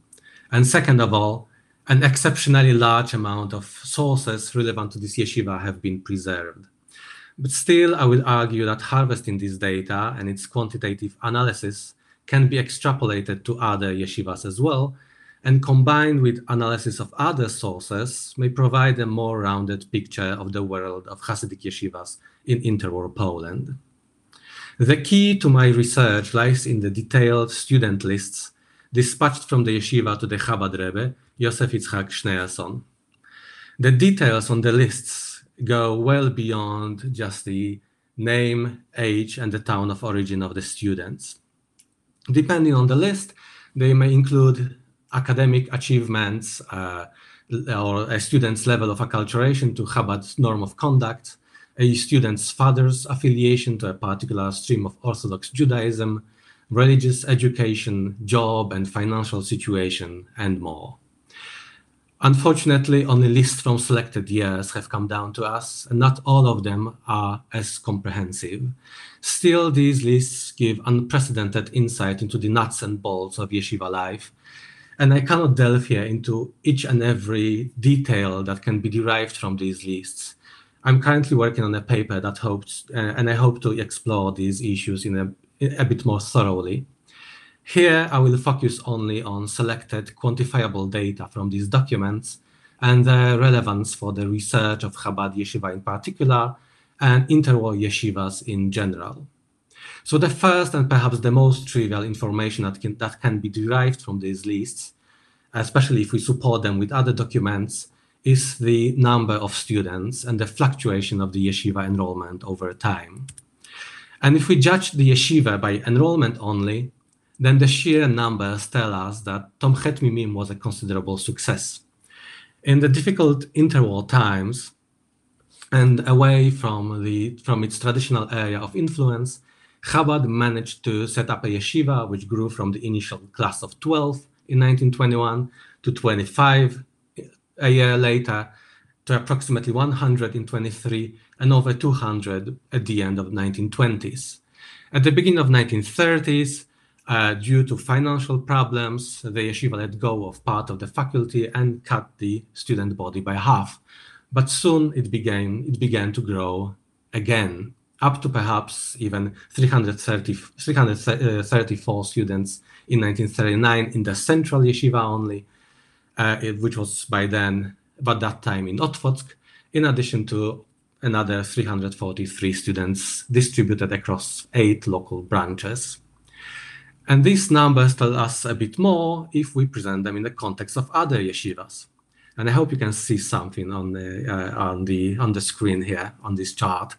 And second of all, an exceptionally large amount of sources relevant to this yeshiva have been preserved. But still, I will argue that harvesting this data and its quantitative analysis can be extrapolated to other yeshivas as well, and combined with analysis of other sources may provide a more rounded picture of the world of Hasidic yeshivas in interwar Poland. The key to my research lies in the detailed student lists dispatched from the yeshiva to the Chabad Rebbe, Yosef Yitzhak Schneerson. The details on the lists go well beyond just the name, age, and the town of origin of the students. Depending on the list, they may include academic achievements or a student's level of acculturation to Chabad's norm of conduct, a student's father's affiliation to a particular stream of Orthodox Judaism, religious education, job and financial situation, and more. Unfortunately, only lists from selected years have come down to us, and not all of them are as comprehensive. Still, these lists give unprecedented insight into the nuts and bolts of yeshiva life, and I cannot delve here into each and every detail that can be derived from these lists. I'm currently working on a paper that I hope to explore these issues in a bit more thoroughly. Here, I will focus only on selected quantifiable data from these documents and their relevance for the research of Chabad Yeshiva in particular and interwar yeshivas in general. So the first and perhaps the most trivial information that can be derived from these lists, especially if we support them with other documents, is the number of students and the fluctuation of the yeshiva enrollment over time. And if we judge the yeshiva by enrollment only, then the sheer numbers tell us that Tomchet Mimim was a considerable success. In the difficult interwar times, and away from its traditional area of influence, Chabad managed to set up a yeshiva which grew from the initial class of 12 in 1921 to 25 a year later, to approximately 100 in 23 and over 200 at the end of the 1920s. At the beginning of 1930s, due to financial problems, the yeshiva let go of part of the faculty and cut the student body by half. But soon it began to grow again, up to perhaps even 334 students in 1939 in the central yeshiva only, which was by that time in Otwock, in addition to another 343 students distributed across 8 local branches. And these numbers tell us a bit more if we present them in the context of other yeshivas. And I hope you can see something on the screen here on this chart.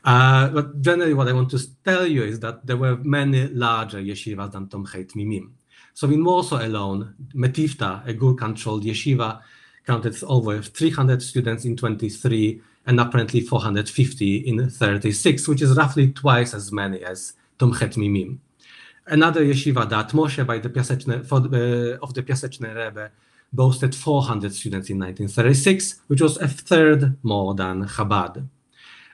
But generally, what I want to tell you is that there were many larger yeshivas than Tomchet Mimim. So in Warsaw alone, Metivta, a Gur-controlled yeshiva, counted over 300 students in 23 and apparently 450 in 36, which is roughly twice as many as Tomchet Mimim. Another yeshiva, Dat Moshe of the Piaseczny Rebbe, boasted 400 students in 1936, which was a third more than Chabad.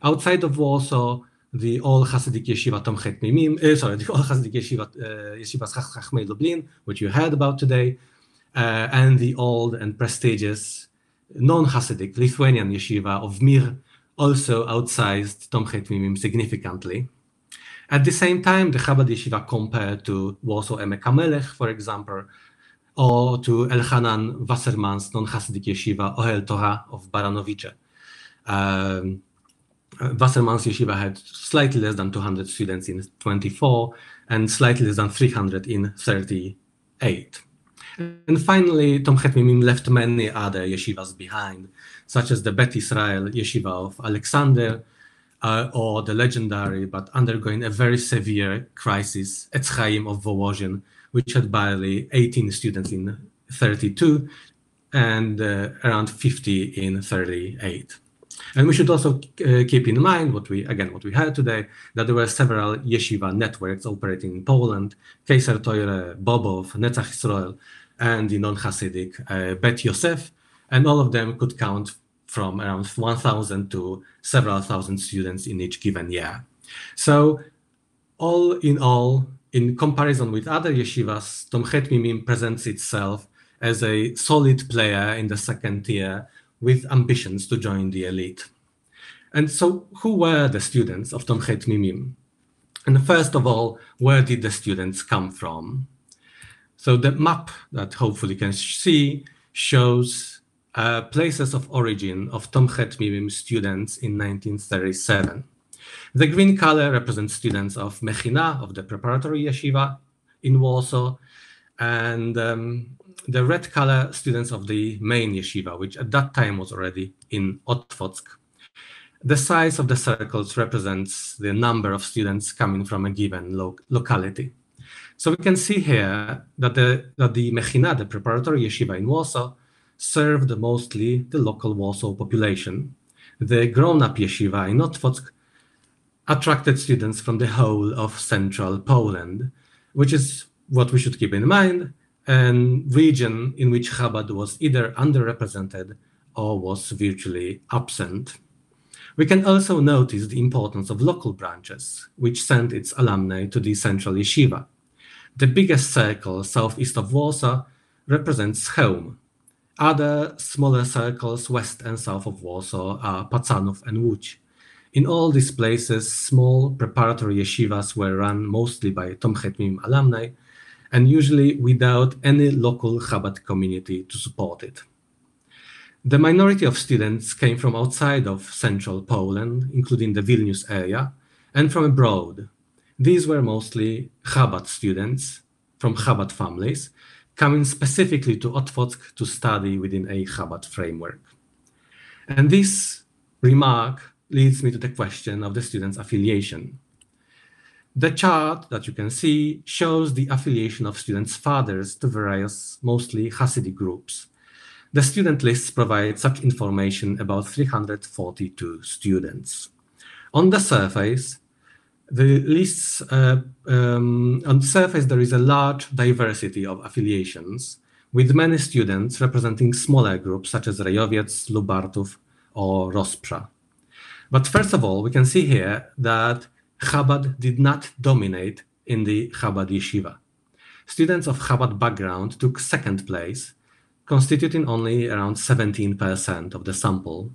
Outside of Warsaw, the all Hasidic Yeshiva Tomchet Mimim, the all Hasidic Yeshivas Chachmei Lublin, which you heard about today, and the old and prestigious non-Hasidic Lithuanian Yeshiva of Mir also outsized Tomchet Mimim significantly. At the same time, the Chabad Yeshiva compared to Warsaw Emek HaMelech, for example, or to Elchanan Wasserman's non-Hasidic Yeshiva Ohel Torah of Baranowice. Wasserman's yeshiva had slightly less than 200 students in 24 and slightly less than 300 in 38. And finally, Tomchet Mimim left many other yeshivas behind, such as the Bet Israel Yeshiva of Alexander, or the legendary but undergoing a very severe crisis Etz Chaim of Wołożin, which had barely 18 students in 32 and around 50 in 38. And we should also keep in mind what we heard today, that there were several yeshiva networks operating in Poland, Kaiser Toire, Bobov, Netzach Israel, and the non-Hasidic Bet Yosef, and all of them could count from around 1,000 to several thousand students in each given year. So all in all, in comparison with other yeshivas, Tomchet Mimim presents itself as a solid player in the second tier with ambitions to join the elite. And so who were the students of Tomchet Mimim? And first of all, where did the students come from? So the map that hopefully you can see shows places of origin of Tomchet Mimim students in 1937. The green color represents students of Mechina, of the preparatory yeshiva in Warsaw, and the red color students of the main yeshiva, which at that time was already in Otwock. The size of the circles represents the number of students coming from a given locality. So we can see here that the Mechina, the preparatory yeshiva in Warsaw, served mostly the local Warsaw population. The grown-up yeshiva in Otwock attracted students from the whole of central Poland, which is what we should keep in mind, a region in which Chabad was either underrepresented or was virtually absent. We can also notice the importance of local branches, which sent its alumni to the central yeshiva. The biggest circle southeast of Warsaw represents Chełm. Other smaller circles west and south of Warsaw are Pacanów and Łódź. In all these places, small preparatory yeshivas were run mostly by Tomchet Mimim alumni, and usually without any local Chabad community to support it. The minority of students came from outside of central Poland, including the Vilnius area, and from abroad. These were mostly Chabad students from Chabad families, coming specifically to Otwock to study within a Chabad framework. And this remark leads me to the question of the students' affiliation. The chart that you can see shows the affiliation of students' fathers to various, mostly Hasidic groups. The student lists provide such information about 342 students. On the surface, there is a large diversity of affiliations, with many students representing smaller groups such as Rejowiec, Lubartów, or Rozprza. But first of all, we can see here that Chabad did not dominate in the Chabad yeshiva. Students of Chabad background took second place, constituting only around 17% of the sample.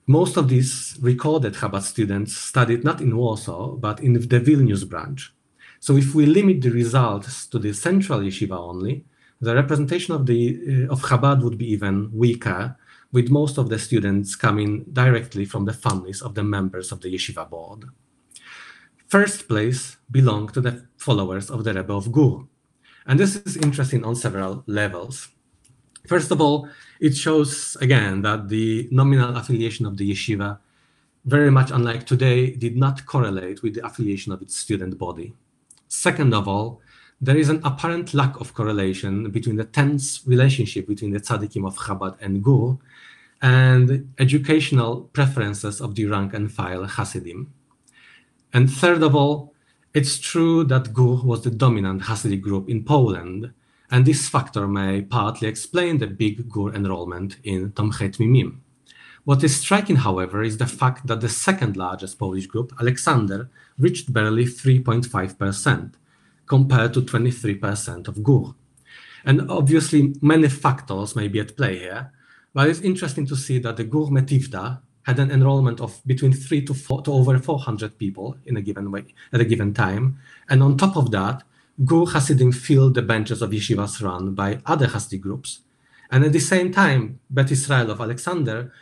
Most of these recorded Chabad students studied not in Warsaw, but in the Vilnius branch. So if we limit the results to the central yeshiva only, the representation of Chabad would be even weaker, with most of the students coming directly from the families of the members of the yeshiva board. First place belonged to the followers of the Rebbe of Gur. And this is interesting on several levels. First of all, it shows again that the nominal affiliation of the yeshiva, very much unlike today, did not correlate with the affiliation of its student body. Second of all, there is an apparent lack of correlation between the tense relationship between the tzaddikim of Chabad and Gur and educational preferences of the rank and file Hasidim. And third of all, it's true that Gur was the dominant Hasidic group in Poland, and this factor may partly explain the big Gur enrollment in Tomchet Mimim. What is striking, however, is the fact that the second largest Polish group, Alexander, reached barely 3.5%, compared to 23% of Gur. And obviously, many factors may be at play here, but it's interesting to see that the Gur Metivta had an enrollment of between 3 to over 400 people in a given way at a given time. And on top of that, Gur Hasidim filled the benches of yeshivas run by other Hasidic groups. And at the same time, Bet Israel of Alexander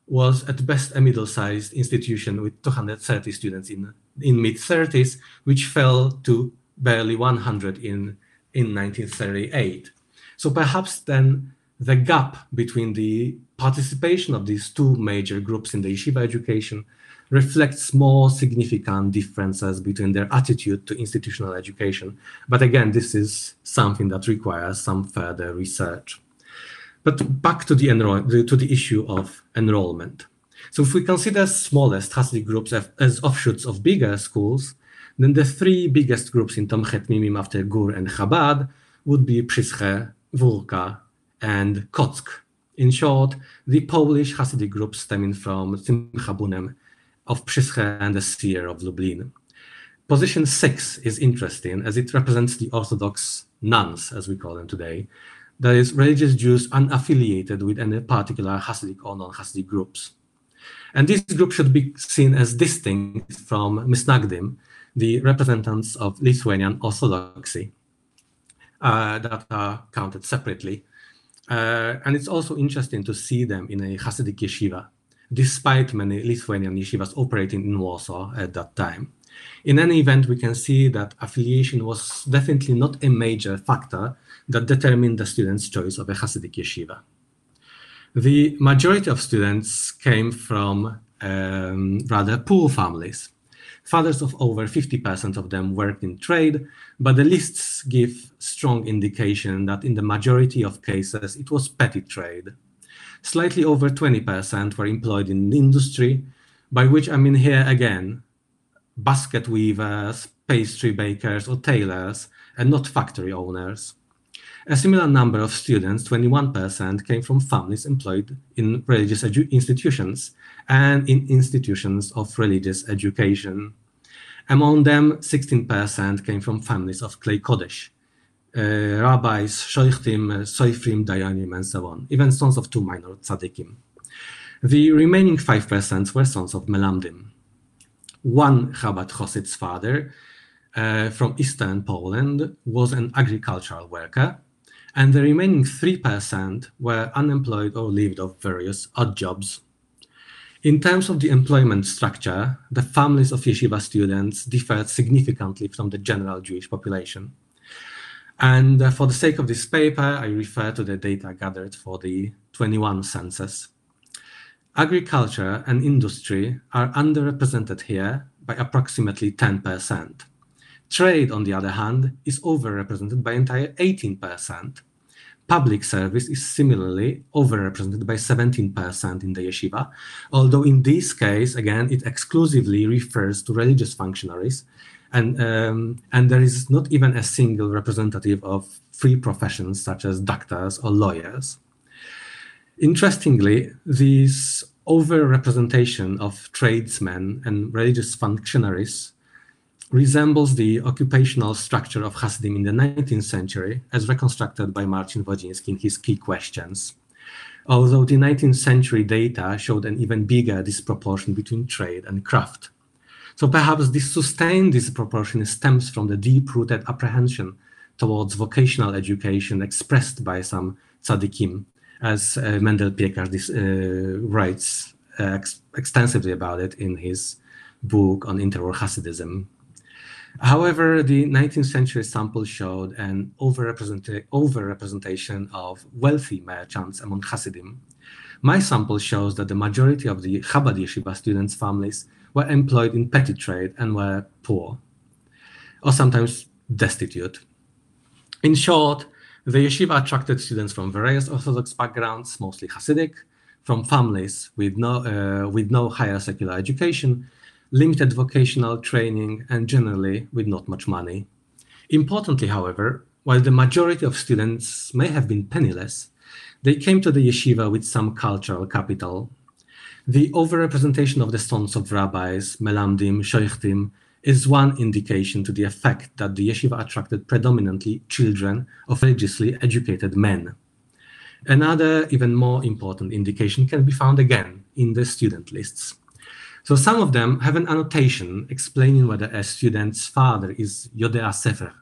was at best a middle-sized institution with 230 students in mid-30s, which fell to barely 100 in 1938. So perhaps then the gap between the participation of these two major groups in the yeshiva education reflects more significant differences between their attitude to institutional education. But again, this is something that requires some further research. But back to the issue of enrollment. So if we consider smallest Hasidic groups as offshoots of bigger schools, then the three biggest groups in Tomchet Mimim after Gur and Chabad would be Przysche, Wórka, and Kock. In short, the Polish Hasidic groups stemming from Simcha Bunem of Przysche and the Seer of Lublin. Position 6 is interesting as it represents the Orthodox Nuns, as we call them today, that is, religious Jews unaffiliated with any particular Hasidic or non-Hasidic groups. And this group should be seen as distinct from Misnagdim, the representatives of Lithuanian Orthodoxy that are counted separately. And it's also interesting to see them in a Hasidic yeshiva, despite many Lithuanian yeshivas operating in Warsaw at that time. In any event, we can see that affiliation was definitely not a major factor that determined the students' choice of a Hasidic yeshiva. The majority of students came from rather poor families. Fathers of over 50% of them worked in trade, but the lists give strong indication that in the majority of cases it was petty trade. Slightly over 20% were employed in industry, by which I mean here again, basket weavers, pastry bakers, or tailors, and not factory owners. A similar number of students, 21%, came from families employed in religious institutions and in institutions of religious education. Among them, 16% came from families of Klei Kodesh, rabbis, shoichtim, soifrim, dayanim, and so on, even sons of 2 minor tzaddikim. The remaining 5% were sons of melamdim. One Chabad Chosid's father from Eastern Poland was an agricultural worker, and the remaining 3% were unemployed or lived off various odd jobs. In terms of the employment structure, the families of yeshiva students differed significantly from the general Jewish population. And for the sake of this paper, I refer to the data gathered for the 21 census. Agriculture and industry are underrepresented here by approximately 10%. Trade, on the other hand, is overrepresented by entire 18%. Public service is similarly overrepresented by 17% in the yeshiva, although in this case, again, it exclusively refers to religious functionaries, and there is not even a single representative of free professions such as doctors or lawyers. Interestingly, this overrepresentation of tradesmen and religious functionaries resembles the occupational structure of Hasidim in the 19th century, as reconstructed by Marcin Wodziński in his Key Questions, although the 19th century data showed an even bigger disproportion between trade and craft. So perhaps this sustained disproportion stems from the deep-rooted apprehension towards vocational education expressed by some tzaddikim, as Mendel Piekarz writes extensively about it in his book on Interwar Hasidism. However, the 19th century sample showed an overrepresentation of wealthy merchants among Hasidim. My sample shows that the majority of the Chabad yeshiva students' families were employed in petty trade and were poor, or sometimes destitute. In short, the yeshiva attracted students from various Orthodox backgrounds, mostly Hasidic, from families with no higher secular education, limited vocational training, and generally with not much money. Importantly, however, while the majority of students may have been penniless, they came to the yeshiva with some cultural capital. The overrepresentation of the sons of rabbis, melamdim, shoichtim, is one indication to the effect that the yeshiva attracted predominantly children of religiously educated men. Another, even more important indication can be found again in the student lists. So some of them have an annotation explaining whether a student's father is Yodea Sefer,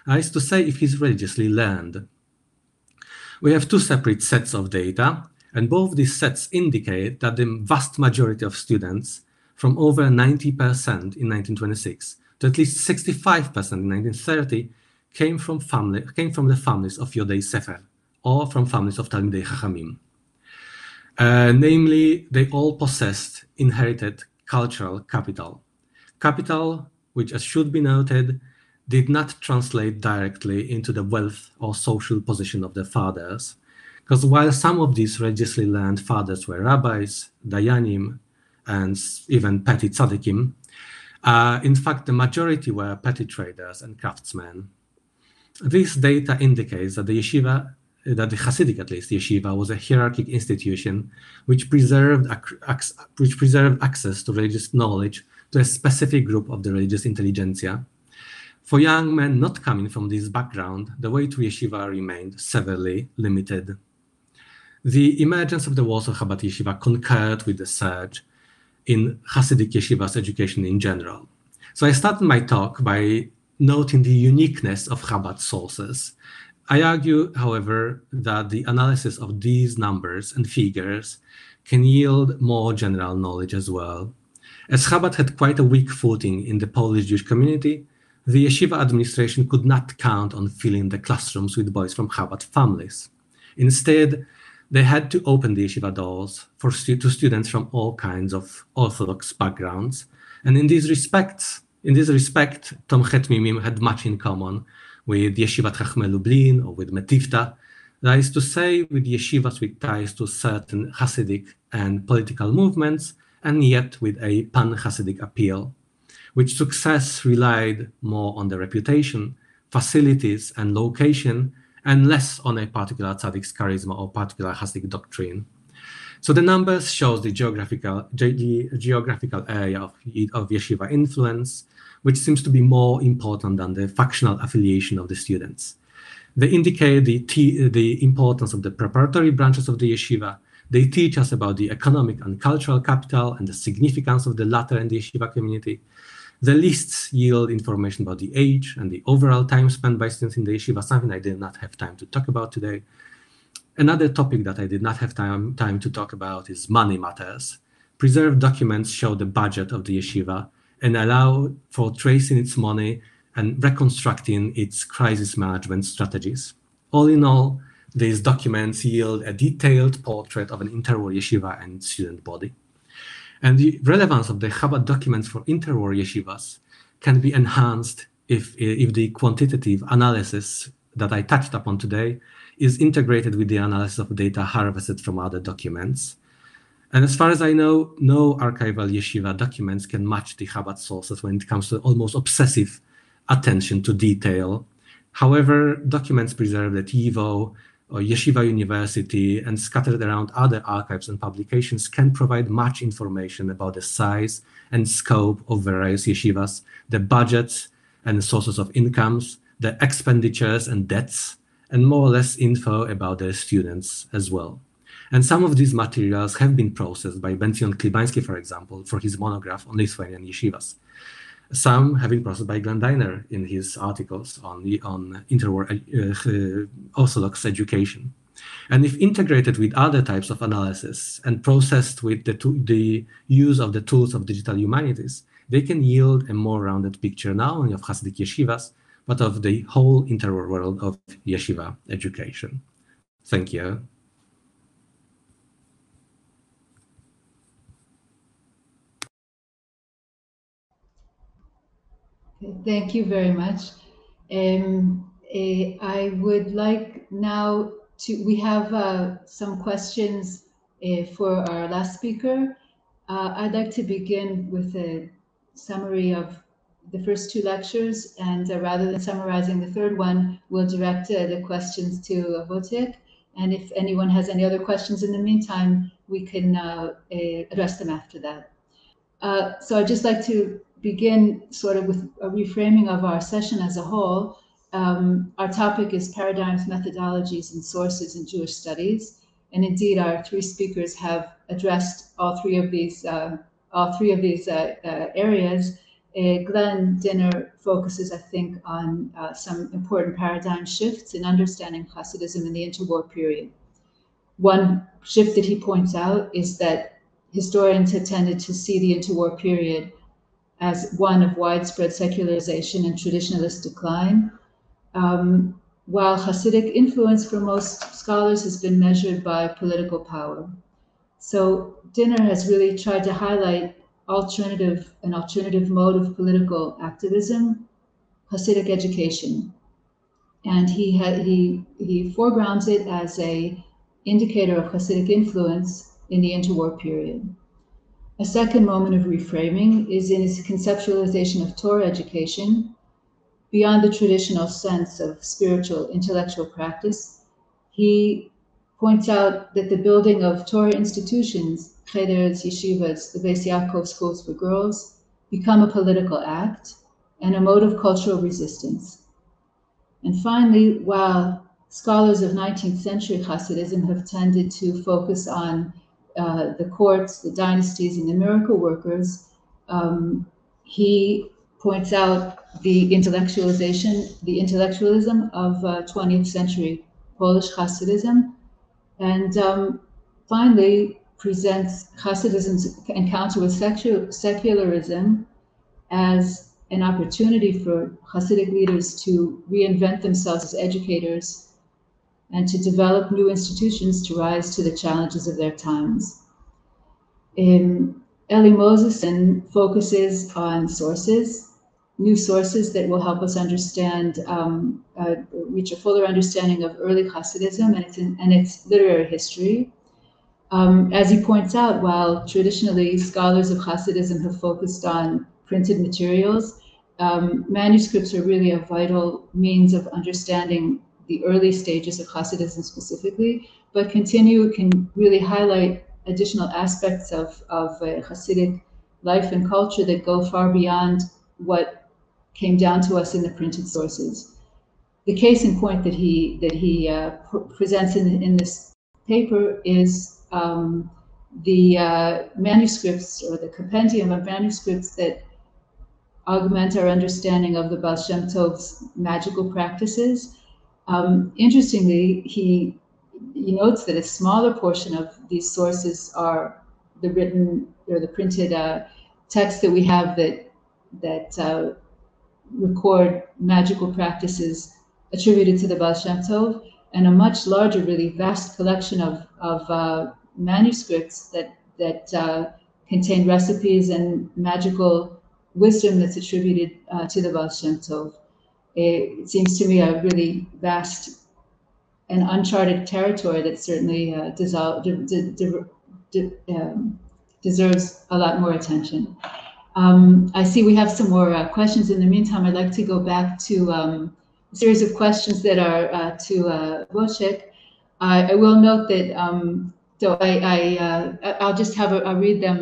that is to say, if he's religiously learned. We have 2 separate sets of data, and both these sets indicate that the vast majority of students, from over 90% in 1926 to at least 65% in 1930, came from the families of Yodei Sefer, or from families of Talmidei Chachamim. Namely, they all possessed inherited cultural capital. Capital, which, as should be noted, did not translate directly into the wealth or social position of their fathers, because while some of these religiously learned fathers were rabbis, dayanim, and even petty tzaddikim, in fact, the majority were petty traders and craftsmen. This data indicates that the yeshiva, that the Hasidic, at least, yeshiva was a hierarchic institution which preserved access to religious knowledge to a specific group of the religious intelligentsia. For young men not coming from this background, the way to yeshiva remained severely limited. The emergence of the Warsaw Chabad yeshiva concurred with the surge in Hasidic yeshivas education in general. So I started my talk by noting the uniqueness of Chabad sources. I argue, however, that the analysis of these numbers and figures can yield more general knowledge as well. As Chabad had quite a weak footing in the Polish Jewish community, the yeshiva administration could not count on filling the classrooms with boys from Chabad families. Instead, they had to open the yeshiva doors to students from all kinds of Orthodox backgrounds. And in this respect, Tomchet Mimim had much in common with Yeshivat Chachmei Lublin or with Metivta, that is to say, with yeshivas with ties to certain Hasidic and political movements, and yet with a pan-Hasidic appeal, which success relied more on the reputation, facilities, and location, and less on a particular tzaddik's charisma or particular Hasidic doctrine. So the numbers shows the geographical area of yeshiva influence, which seems to be more important than the factional affiliation of the students. They indicate the importance of the preparatory branches of the yeshiva. They teach us about the economic and cultural capital and the significance of the latter in the yeshiva community. The lists yield information about the age and the overall time spent by students in the yeshiva, something I did not have time to talk about today. Another topic that I did not have time to talk about is money matters. Preserved documents show the budget of the yeshiva and allow for tracing its money and reconstructing its crisis management strategies. All in all, these documents yield a detailed portrait of an interwar yeshiva and student body. And the relevance of the Chabad documents for interwar yeshivas can be enhanced if the quantitative analysis that I touched upon today is integrated with the analysis of data harvested from other documents. And as far as I know, no archival yeshiva documents can match the Chabad sources when it comes to almost obsessive attention to detail. However, documents preserved at YIVO or Yeshiva University and scattered around other archives and publications can provide much information about the size and scope of various yeshivas, the budgets and sources of incomes, the expenditures and debts, and more or less info about their students as well. And some of these materials have been processed by Benzion Klibański, for example, for his monograph on Lithuanian yeshivas. Some have been processed by Dynner in his articles on interwar Orthodox education. And if integrated with other types of analysis and processed with the use of the tools of digital humanities, they can yield a more rounded picture not only of Hasidic yeshivas, but of the whole interwar world of yeshiva education. Thank you. Thank you very much. I would like now we have some questions for our last speaker. I'd like to begin with a summary of the first two lectures, and rather than summarizing the third one, we'll direct the questions to Wojciech. And if anyone has any other questions in the meantime, we can address them after that. So I'd just like to begin sort of with a reframing of our session as a whole. Our topic is paradigms, methodologies, and sources in Jewish studies. And indeed, our three speakers have addressed all three of these areas. Glenn Dynner focuses, I think, on some important paradigm shifts in understanding Hasidism in the interwar period. One shift that he points out is that historians have tended to see the interwar period as one of widespread secularization and traditionalist decline, while Hasidic influence for most scholars has been measured by political power. So Dynner has really tried to highlight an alternative mode of political activism, Hasidic education. And he foregrounds it as an indicator of Hasidic influence in the interwar period. A second moment of reframing is in his conceptualization of Torah education beyond the traditional sense of spiritual intellectual practice. He points out that the building of Torah institutions, cheder, yeshivas, the Basiaco Schools for girls, become a political act and a mode of cultural resistance. And finally, while scholars of 19th century Hasidism have tended to focus on the courts, the dynasties, and the miracle workers, he points out the intellectualism of 20th century Polish Hasidism, and finally presents Hasidism's encounter with secularism as an opportunity for Hasidic leaders to reinvent themselves as educators and to develop new institutions to rise to the challenges of their times. Elly Moseson focuses on sources, new sources that will help us understand, reach a fuller understanding of early Hasidism and its literary history. As he points out, while traditionally scholars of Hasidism have focused on printed materials, manuscripts are really a vital means of understanding the early stages of Hasidism specifically, but can really highlight additional aspects of Hasidic life and culture that go far beyond what came down to us in the printed sources. The case in point that he presents in this paper is the manuscripts, or the compendium of manuscripts that augment our understanding of the Baal Shem Tov's magical practices. Interestingly, he notes that a smaller portion of these sources are the written or the printed texts that we have that record magical practices attributed to the Baal Shem Tov, and a much larger, really vast collection of manuscripts that contain recipes and magical wisdom that's attributed to the Baal Shem Tov. It seems to me a really vast and uncharted territory that certainly deserves a lot more attention. I see we have some more questions. In the meantime, I'd like to go back to a series of questions that are to Wojciech. I will note that, I'll just I'll read them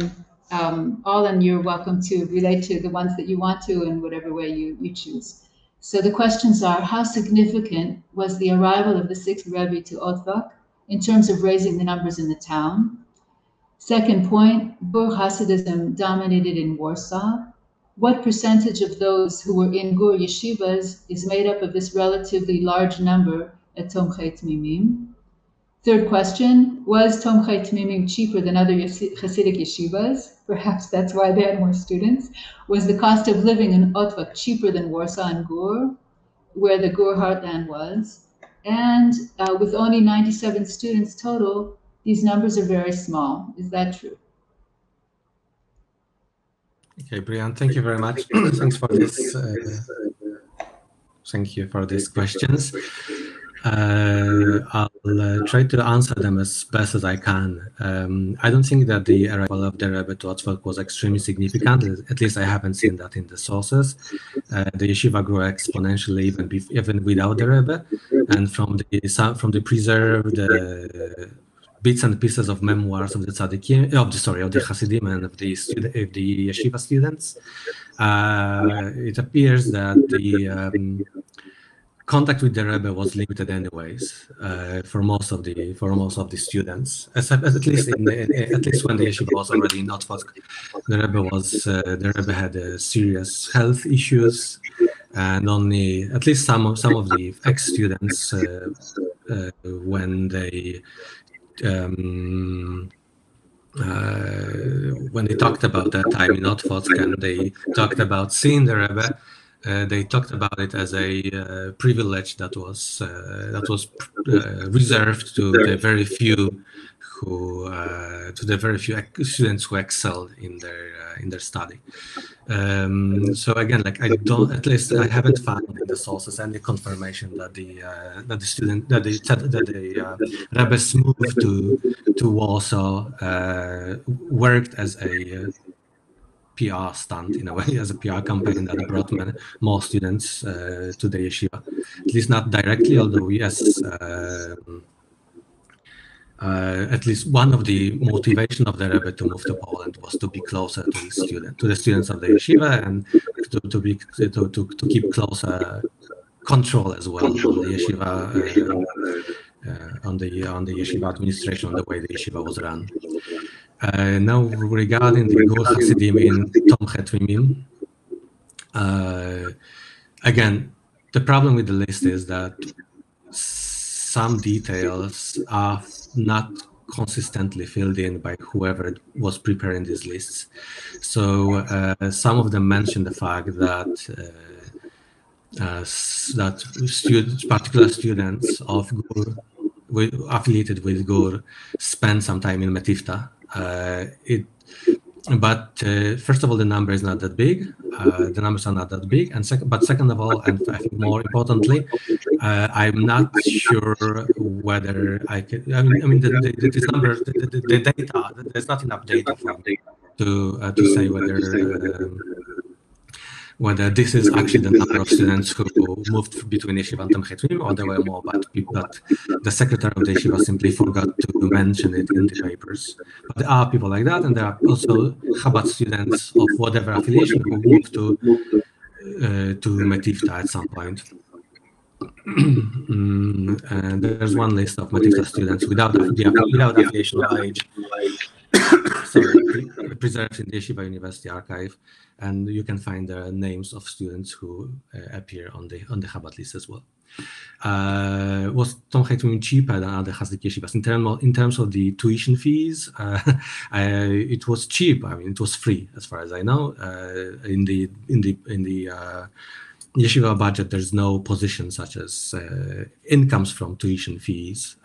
all, and you're welcome to relate to the ones that you want to in whatever way you choose. So the questions are: how significant was the arrival of the sixth Rebbe to Otvak in terms of raising the numbers in the town? Second point, Gur Hasidism dominated in Warsaw. What percentage of those who were in Gur yeshivas is made up of this relatively large number at Tomchei Tmimim? Third question, was Tomchei Tmimim cheaper than other Hasidic yeshivas? Perhaps that's why they had more students. Was the cost of living in Otvak cheaper than Warsaw and Gur, where the Gur heartland was? And with only 97 students total, these numbers are very small. Is that true? Okay, Brian, thank you very much. Thanks for this. Thank you for these questions. I'll try to answer them as best as I can. I don't think that the arrival of the Rebbe to Otzford was extremely significant. At least I haven't seen that in the sources. The yeshiva grew exponentially even without the Rebbe, and from the preserved bits and pieces of memoirs of the tzaddikim, of the Hasidim and of the yeshiva students, it appears that the contact with the Rebbe was limited anyways for most of the students, at least when the yeshiva was already in Otvak. The Rebbe had serious health issues, and only at least some of the ex-students when they talked about that time in Otvak and they talked about seeing the Rebbe, they talked about it as a privilege that was reserved to the very few students who excelled in their study. So again, like I haven't found in the sources any confirmation that the Rebbe's move to Warsaw worked as a PR stunt, in a way, as a PR campaign that brought more students to the yeshiva. At least not directly, although yes, at least one of the motivation of the Rebbe to move to Poland was to be closer to the students of the yeshiva, and to keep closer control as well on the yeshiva, on the yeshiva administration, on the way the yeshiva was run. Now, regarding the Gur Hasidim in Tomchei Tmimim, again, the problem with the list is that some details are not consistently filled in by whoever was preparing these lists. So some of them mention the fact that particular students of Gur, affiliated with Gur, spend some time in Metivta. But first of all, the number is not that big. The numbers are not that big, and second of all, and I think more importantly, I'm not sure whether I can. I mean, this number, the data. There's not enough data for me to say whether this is actually the number of students who moved between Yeshiva and Tomchei Tmim, or there were more, but the secretary of the Yeshiva simply forgot to mention it in the papers. But there are people like that, and there are also Chabad students of whatever affiliation who moved to Metivta at some point. And there's one list of Metivta students without affiliation or age. Sorry, preserved in the Yeshiva University Archive, and you can find the names of students who appear on the Chabad list as well. Was Tomchei Tmim cheaper than other Hasidic yeshivas in terms of the tuition fees? It was cheap. I mean, it was free as far as I know. In the yeshiva budget, there's no position such as incomes from tuition fees.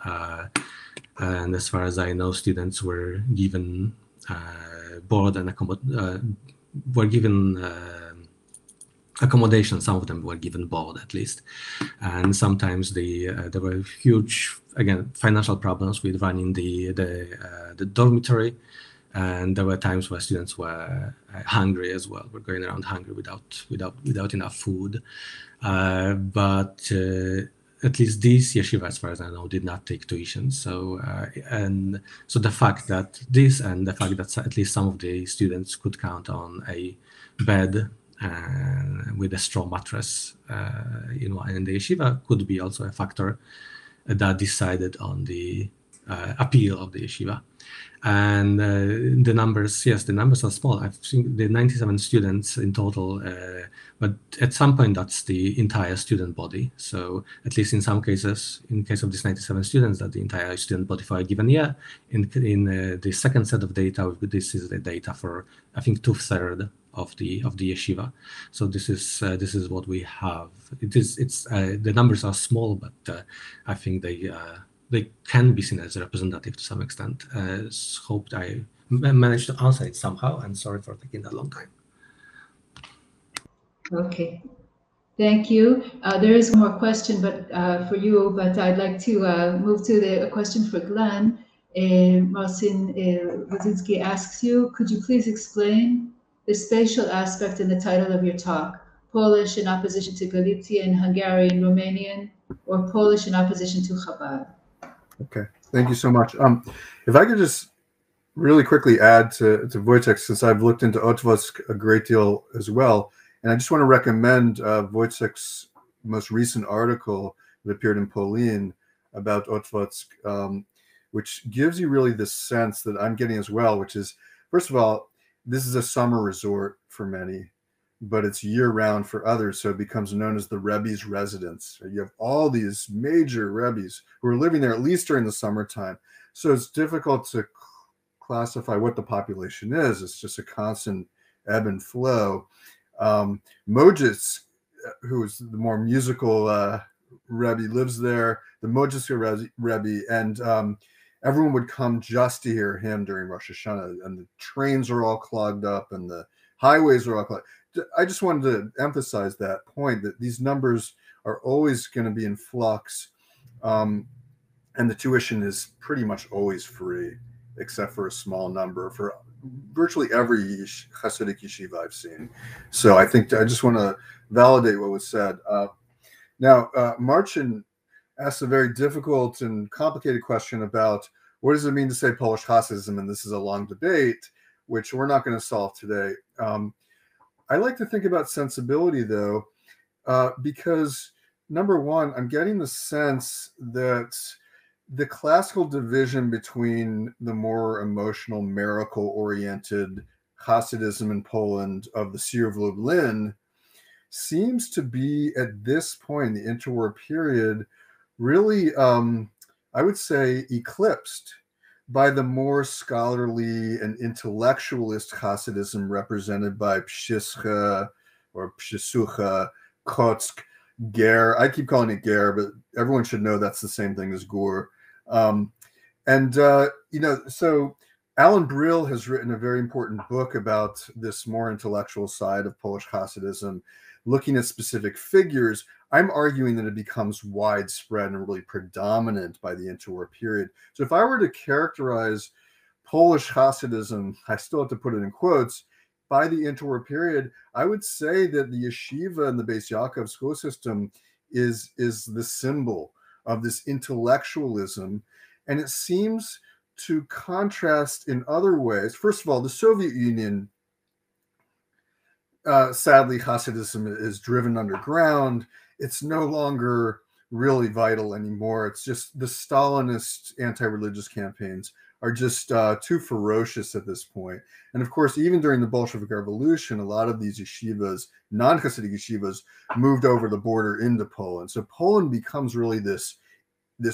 And as far as I know, students were given board and accommodation. Some of them were given board at least, and sometimes there were huge, again, financial problems with running the dormitory, and there were times where students were hungry as well. Were going around hungry without enough food, but. At least these yeshiva, as far as I know, did not take tuition. So so the fact that this and the fact that at least some of the students could count on a bed with a straw mattress in the yeshiva could be also a factor that decided on the appeal of the yeshiva. And the numbers, yes, the numbers are small. I've seen the 97 students in total, but at some point that's the entire student body. So at least in some cases, in case of these 97 students, that the entire student body for a given year. In the second set of data, this is the data for, I think, 2/3 of the yeshiva. So this is what we have. It's the numbers are small, but I think they can be seen as representative to some extent. Hoped I managed to answer it somehow, and sorry for taking that long time. Okay, thank you. There is one more question, but for you, but I'd like to move to a question for Glenn. Marcin Wodzinski asks you, could you please explain the spatial aspect in the title of your talk, Polish in opposition to Galician, Hungarian, Romanian, or Polish in opposition to Chabad? Okay, thank you so much. If I could just really quickly add to Wojciech, since I've looked into Otwock a great deal as well, and I just want to recommend Wojciech's most recent article that appeared in POLIN about Otwock, which gives you really this sense that I'm getting as well, which is, first of all, this is a summer resort for many, but it's year-round for others, so it becomes known as the Rebbe's residence. You have all these major Rebbe's who are living there at least during the summertime. So it's difficult to classify what the population is. It's just a constant ebb and flow. Wojciech, who is the more musical Rebbe, lives there, the Wojciech Rebbe, and everyone would come just to hear him during Rosh Hashanah, and the trains are all clogged up and the highways are all clogged. I just wanted to emphasize that point, that these numbers are always going to be in flux, and the tuition is pretty much always free, except for a small number for virtually every Hasidic yeshiva I've seen. So I think I just want to validate what was said. Now, Marcin asked a very difficult and complicated question about what does it mean to say Polish Hasidism, and this is a long debate, which we're not going to solve today. I like to think about sensibility, though, because number one, I'm getting the sense that the classical division between the more emotional, miracle-oriented Hasidism in Poland of the Seer of Lublin seems to be, at this point in the interwar period, really, I would say, eclipsed by the more scholarly and intellectualist Hasidism represented by Pshischa or Pshisucha, Kotsk, Ger. I keep calling it Ger, but everyone should know that's the same thing as Gur. So Alan Brill has written a very important book about this more intellectual side of Polish Hasidism, looking at specific figures. I'm arguing that it becomes widespread and really predominant by the interwar period. So if I were to characterize Polish Hasidism, I still have to put it in quotes, by the interwar period, I would say that the yeshiva and the Basiaco school system is the symbol of this intellectualism, and it seems to contrast in other ways. First of all, the Soviet Union, sadly, Hasidism is driven underground. It's no longer really vital anymore. It's just the Stalinist anti-religious campaigns are just too ferocious at this point. And of course, even during the Bolshevik Revolution, a lot of these yeshivas, non-Hasidic yeshivas, moved over the border into Poland. So Poland becomes really this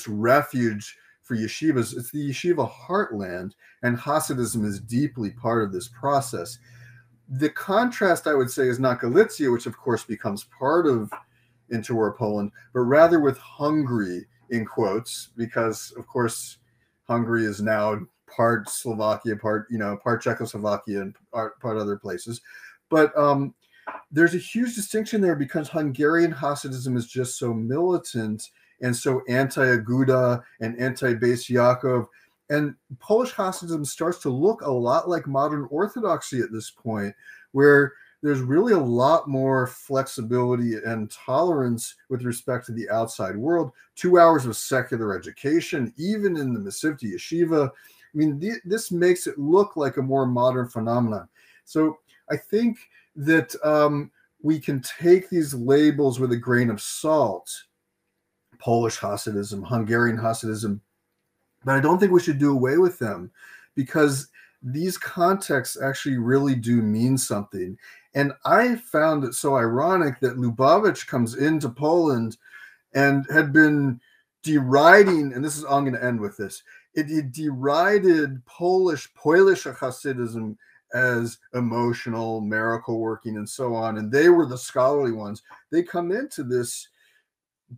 refuge for yeshivas. It's the yeshiva heartland, and Hasidism is deeply part of this process. The contrast, I would say, is not Galicia, which of course becomes part of interwar Poland, but rather with Hungary, in quotes, because of course Hungary is now part Slovakia, part Czechoslovakia, and part other places. But there's a huge distinction there because Hungarian Hasidism is just so militant and so anti-Aguda and anti-Basiaco. And Polish Hasidism starts to look a lot like modern Orthodoxy at this point, where there's really a lot more flexibility and tolerance with respect to the outside world. 2 hours of secular education, even in the Masivti Yeshiva. I mean, this makes it look like a more modern phenomenon. So I think that we can take these labels with a grain of salt, Polish Hasidism, Hungarian Hasidism, but I don't think we should do away with them, because these contexts actually really do mean something. And I found it so ironic that Lubavitch comes into Poland and had been deriding, and this is, I'm going to end with this, it derided Polish Hasidism as emotional, miracle working, and so on. And they were the scholarly ones. They come into this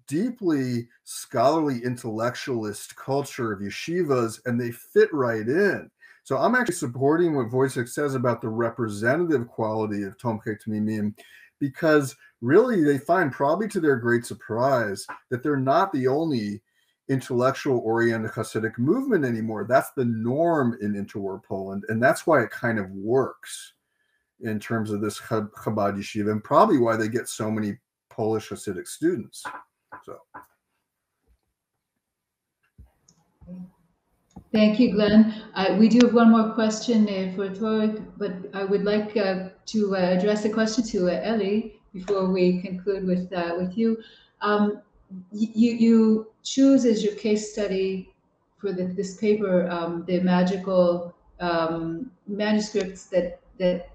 deeply scholarly intellectualist culture of yeshivas, and they fit right in. So I'm actually supporting what Wojciech says about the representative quality of Tomchei Tmimim, because really they find, probably to their great surprise, that they're not the only intellectual-oriented Hasidic movement anymore. That's the norm in interwar Poland, and that's why it kind of works in terms of this Chabad yeshiva, and probably why they get so many Polish Hasidic students. So. Thank you, Glenn. We do have one more question for Tworek, but I would like to address the question to Elly before we conclude with you. You choose as your case study for this paper the magical manuscripts that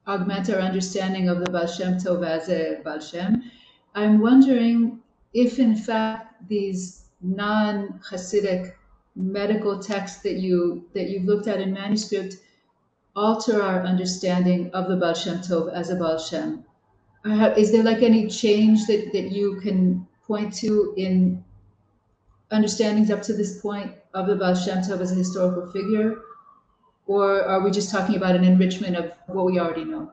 augment our understanding of the Baal Shem Tov as a Baal Shem. I'm wondering if, in fact, these non-Hasidic medical texts that you've looked at in manuscript alter our understanding of the Baal Shem Tov as a Baal Shem. Is there like any change that you can point to in understandings up to this point of the Baal Shem Tov as a historical figure? Or are we just talking about an enrichment of what we already know?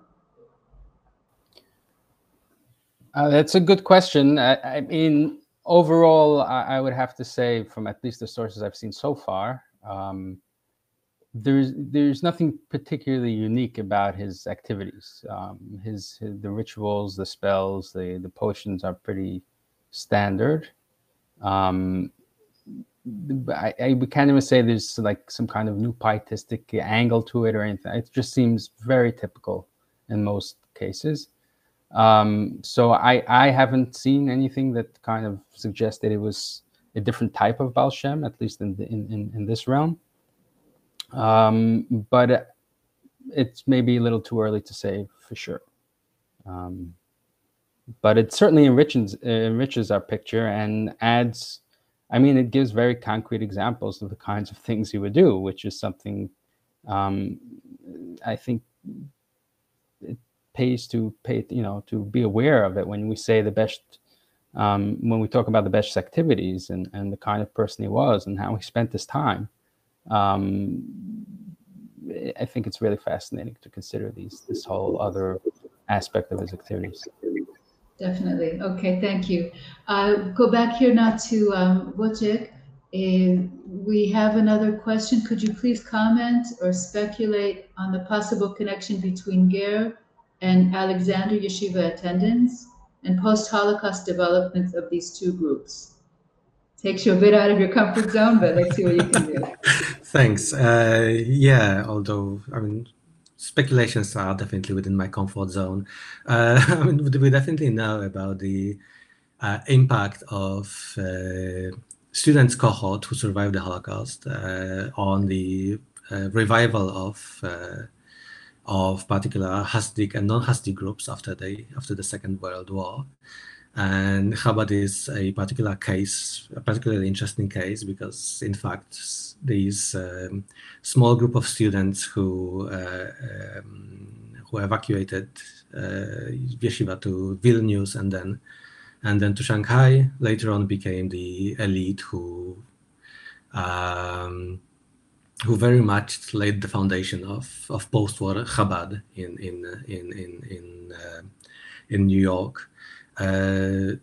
That's a good question. I mean, overall, I would have to say, from at least the sources I've seen so far, there's nothing particularly unique about his activities. The rituals, the spells, the potions are pretty standard. I can't even say there's like some kind of new pietistic angle to it or anything. It just seems very typical in most cases. So I haven't seen anything that kind of suggests that it was a different type of Baal Shem, at least in this realm. But it's maybe a little too early to say for sure. But it certainly enriches our picture and adds, I mean, it gives very concrete examples of the kinds of things he would do, which is something I think it pays to be aware of it when we say the best, when we talk about the best activities and the kind of person he was and how he spent his time. I think it's really fascinating to consider this whole other aspect of his activities. Definitely. Okay, thank you. Go back here now to Wojciech. we have another question. Could you please comment or speculate on the possible connection between Ger and Alexander Yeshiva attendance and post-Holocaust developments of these two groups? Takes you a bit out of your comfort zone, but let's see what you can do. Thanks. Yeah, although, I mean, speculations are definitely within my comfort zone. I mean, we definitely know about the impact of students cohort who survived the Holocaust on the revival of particular Hasidic and non-Hasidic groups after the Second World War. And Chabad is a particular case, a particularly interesting case, because in fact these small group of students who evacuated Yeshiva to Vilnius and then to Shanghai, later on became the elite who very much laid the foundation of post-war Chabad in New York.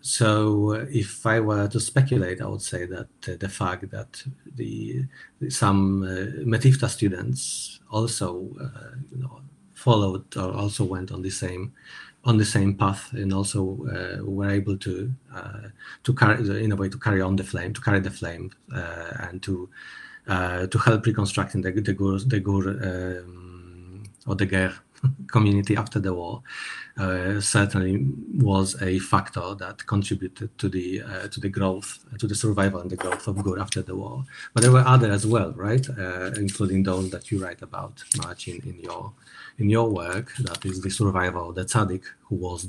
So if I were to speculate, I would say that the fact that some Metivta students also followed or also went on the same path, and also were able to carry, in a way, to carry on the flame, and to help reconstructing the Gur or the Ger community after the war, certainly was a factor that contributed to the growth, to the survival and the growth of Gur after the war. But there were others as well, right? Including those that you write about much in your work. That is the survival of the tzaddik who was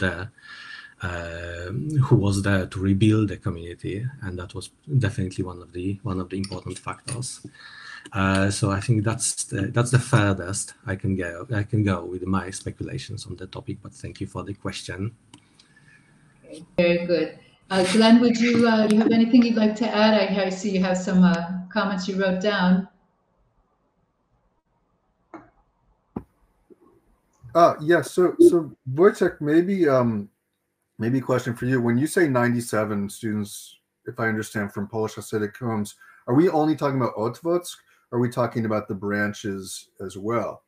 there to rebuild the community, and that was definitely one of the important factors. So I think that's the furthest I can go with my speculations on the topic. But thank you for the question. Okay, very good. Glenn, would you have anything you'd like to add? I see you have some comments you wrote down. Yes. So Wojciech, maybe a question for you. When you say 97 students, if I understand, from Polish Hasidic homes, are we only talking about Otwock? Or are we talking about the branches as well?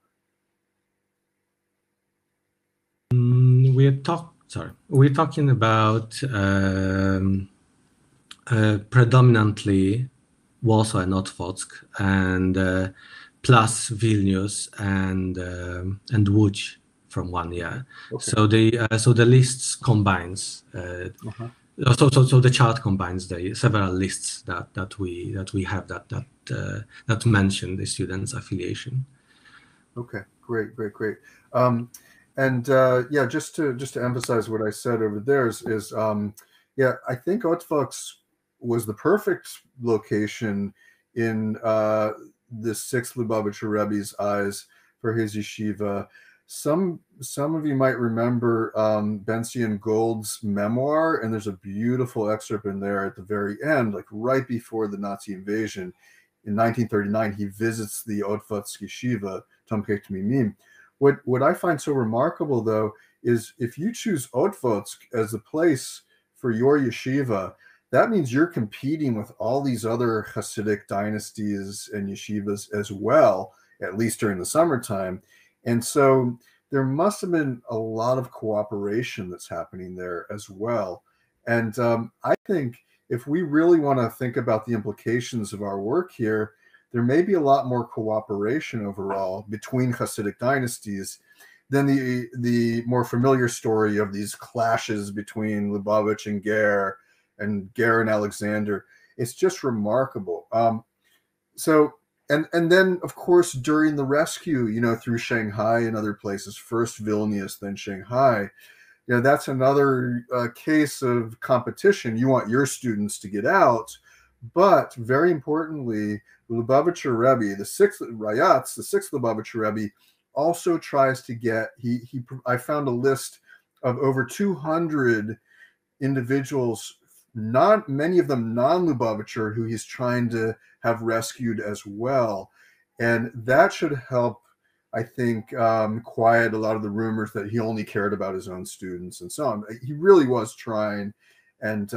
We're talking about predominantly Warsaw and Otwock, and plus Vilnius and Łódź from 1 year. Okay. So the lists combines. So the chart combines the several lists that we have that mention the students' affiliation. Okay, great. Yeah, just to emphasize what I said over there is I think Otwock was the perfect location in the sixth Lubavitcher Rebbe's eyes for his yeshiva. Some of you might remember Benzion Gold's memoir, and there's a beautiful excerpt in there at the very end, like right before the Nazi invasion. In 1939, he visits the Otwock yeshiva, Tomkei Tmimim. What I find so remarkable, though, is if you choose Otwock as the place for your yeshiva, that means you're competing with all these other Hasidic dynasties and yeshivas as well, at least during the summertime. And so there must have been a lot of cooperation that's happening there as well. And I think if we really want to think about the implications of our work here, there may be a lot more cooperation overall between Hasidic dynasties than the more familiar story of these clashes between Lubavitch and Ger and Alexander. It's just remarkable. And then, of course, during the rescue, through Shanghai and other places, first Vilnius, then Shanghai, that's another case of competition. You want your students to get out, but very importantly, Lubavitcher Rebbe, the sixth Lubavitcher Rebbe, also tries to get, I found a list of over 200 individuals, not many of them non-Lubavitcher, who he's trying to have rescued as well. And that should help, I think, quiet a lot of the rumors that he only cared about his own students and so on. He really was trying. And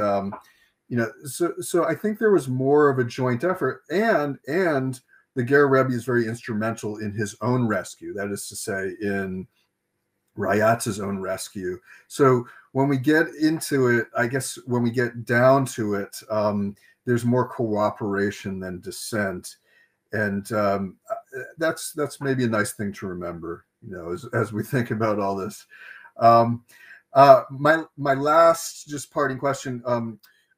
So I think there was more of a joint effort, and the Ger Rebbe is very instrumental in his own rescue. That is to say, in Rayatz's own rescue. So when we get into it, I guess when we get down to it, there's more cooperation than dissent, and that's maybe a nice thing to remember, as we think about all this. My last just parting question.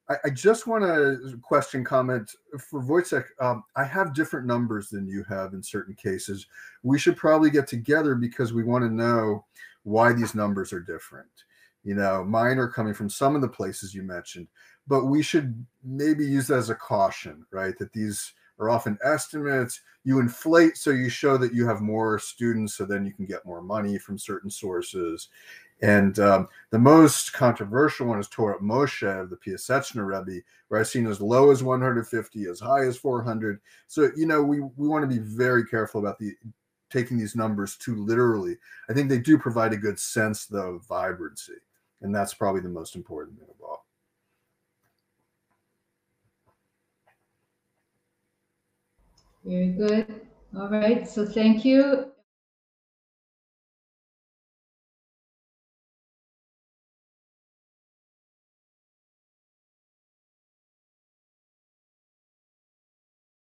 I just want to comment for Wojciech. I have different numbers than you have in certain cases. We should probably get together because we want to know why these numbers are different. Mine are coming from some of the places you mentioned, but we should maybe use that as a caution, right? That these are often estimates. You inflate so you show that you have more students, so then you can get more money from certain sources. And the most controversial one is Torah Moshe of the Piaseczna Rebbe, where I've seen as low as 150, as high as 400. So, we want to be very careful about taking these numbers too literally. I think they do provide a good sense, though, of vibrancy. And that's probably the most important thing of all. Very good. All right. So thank you.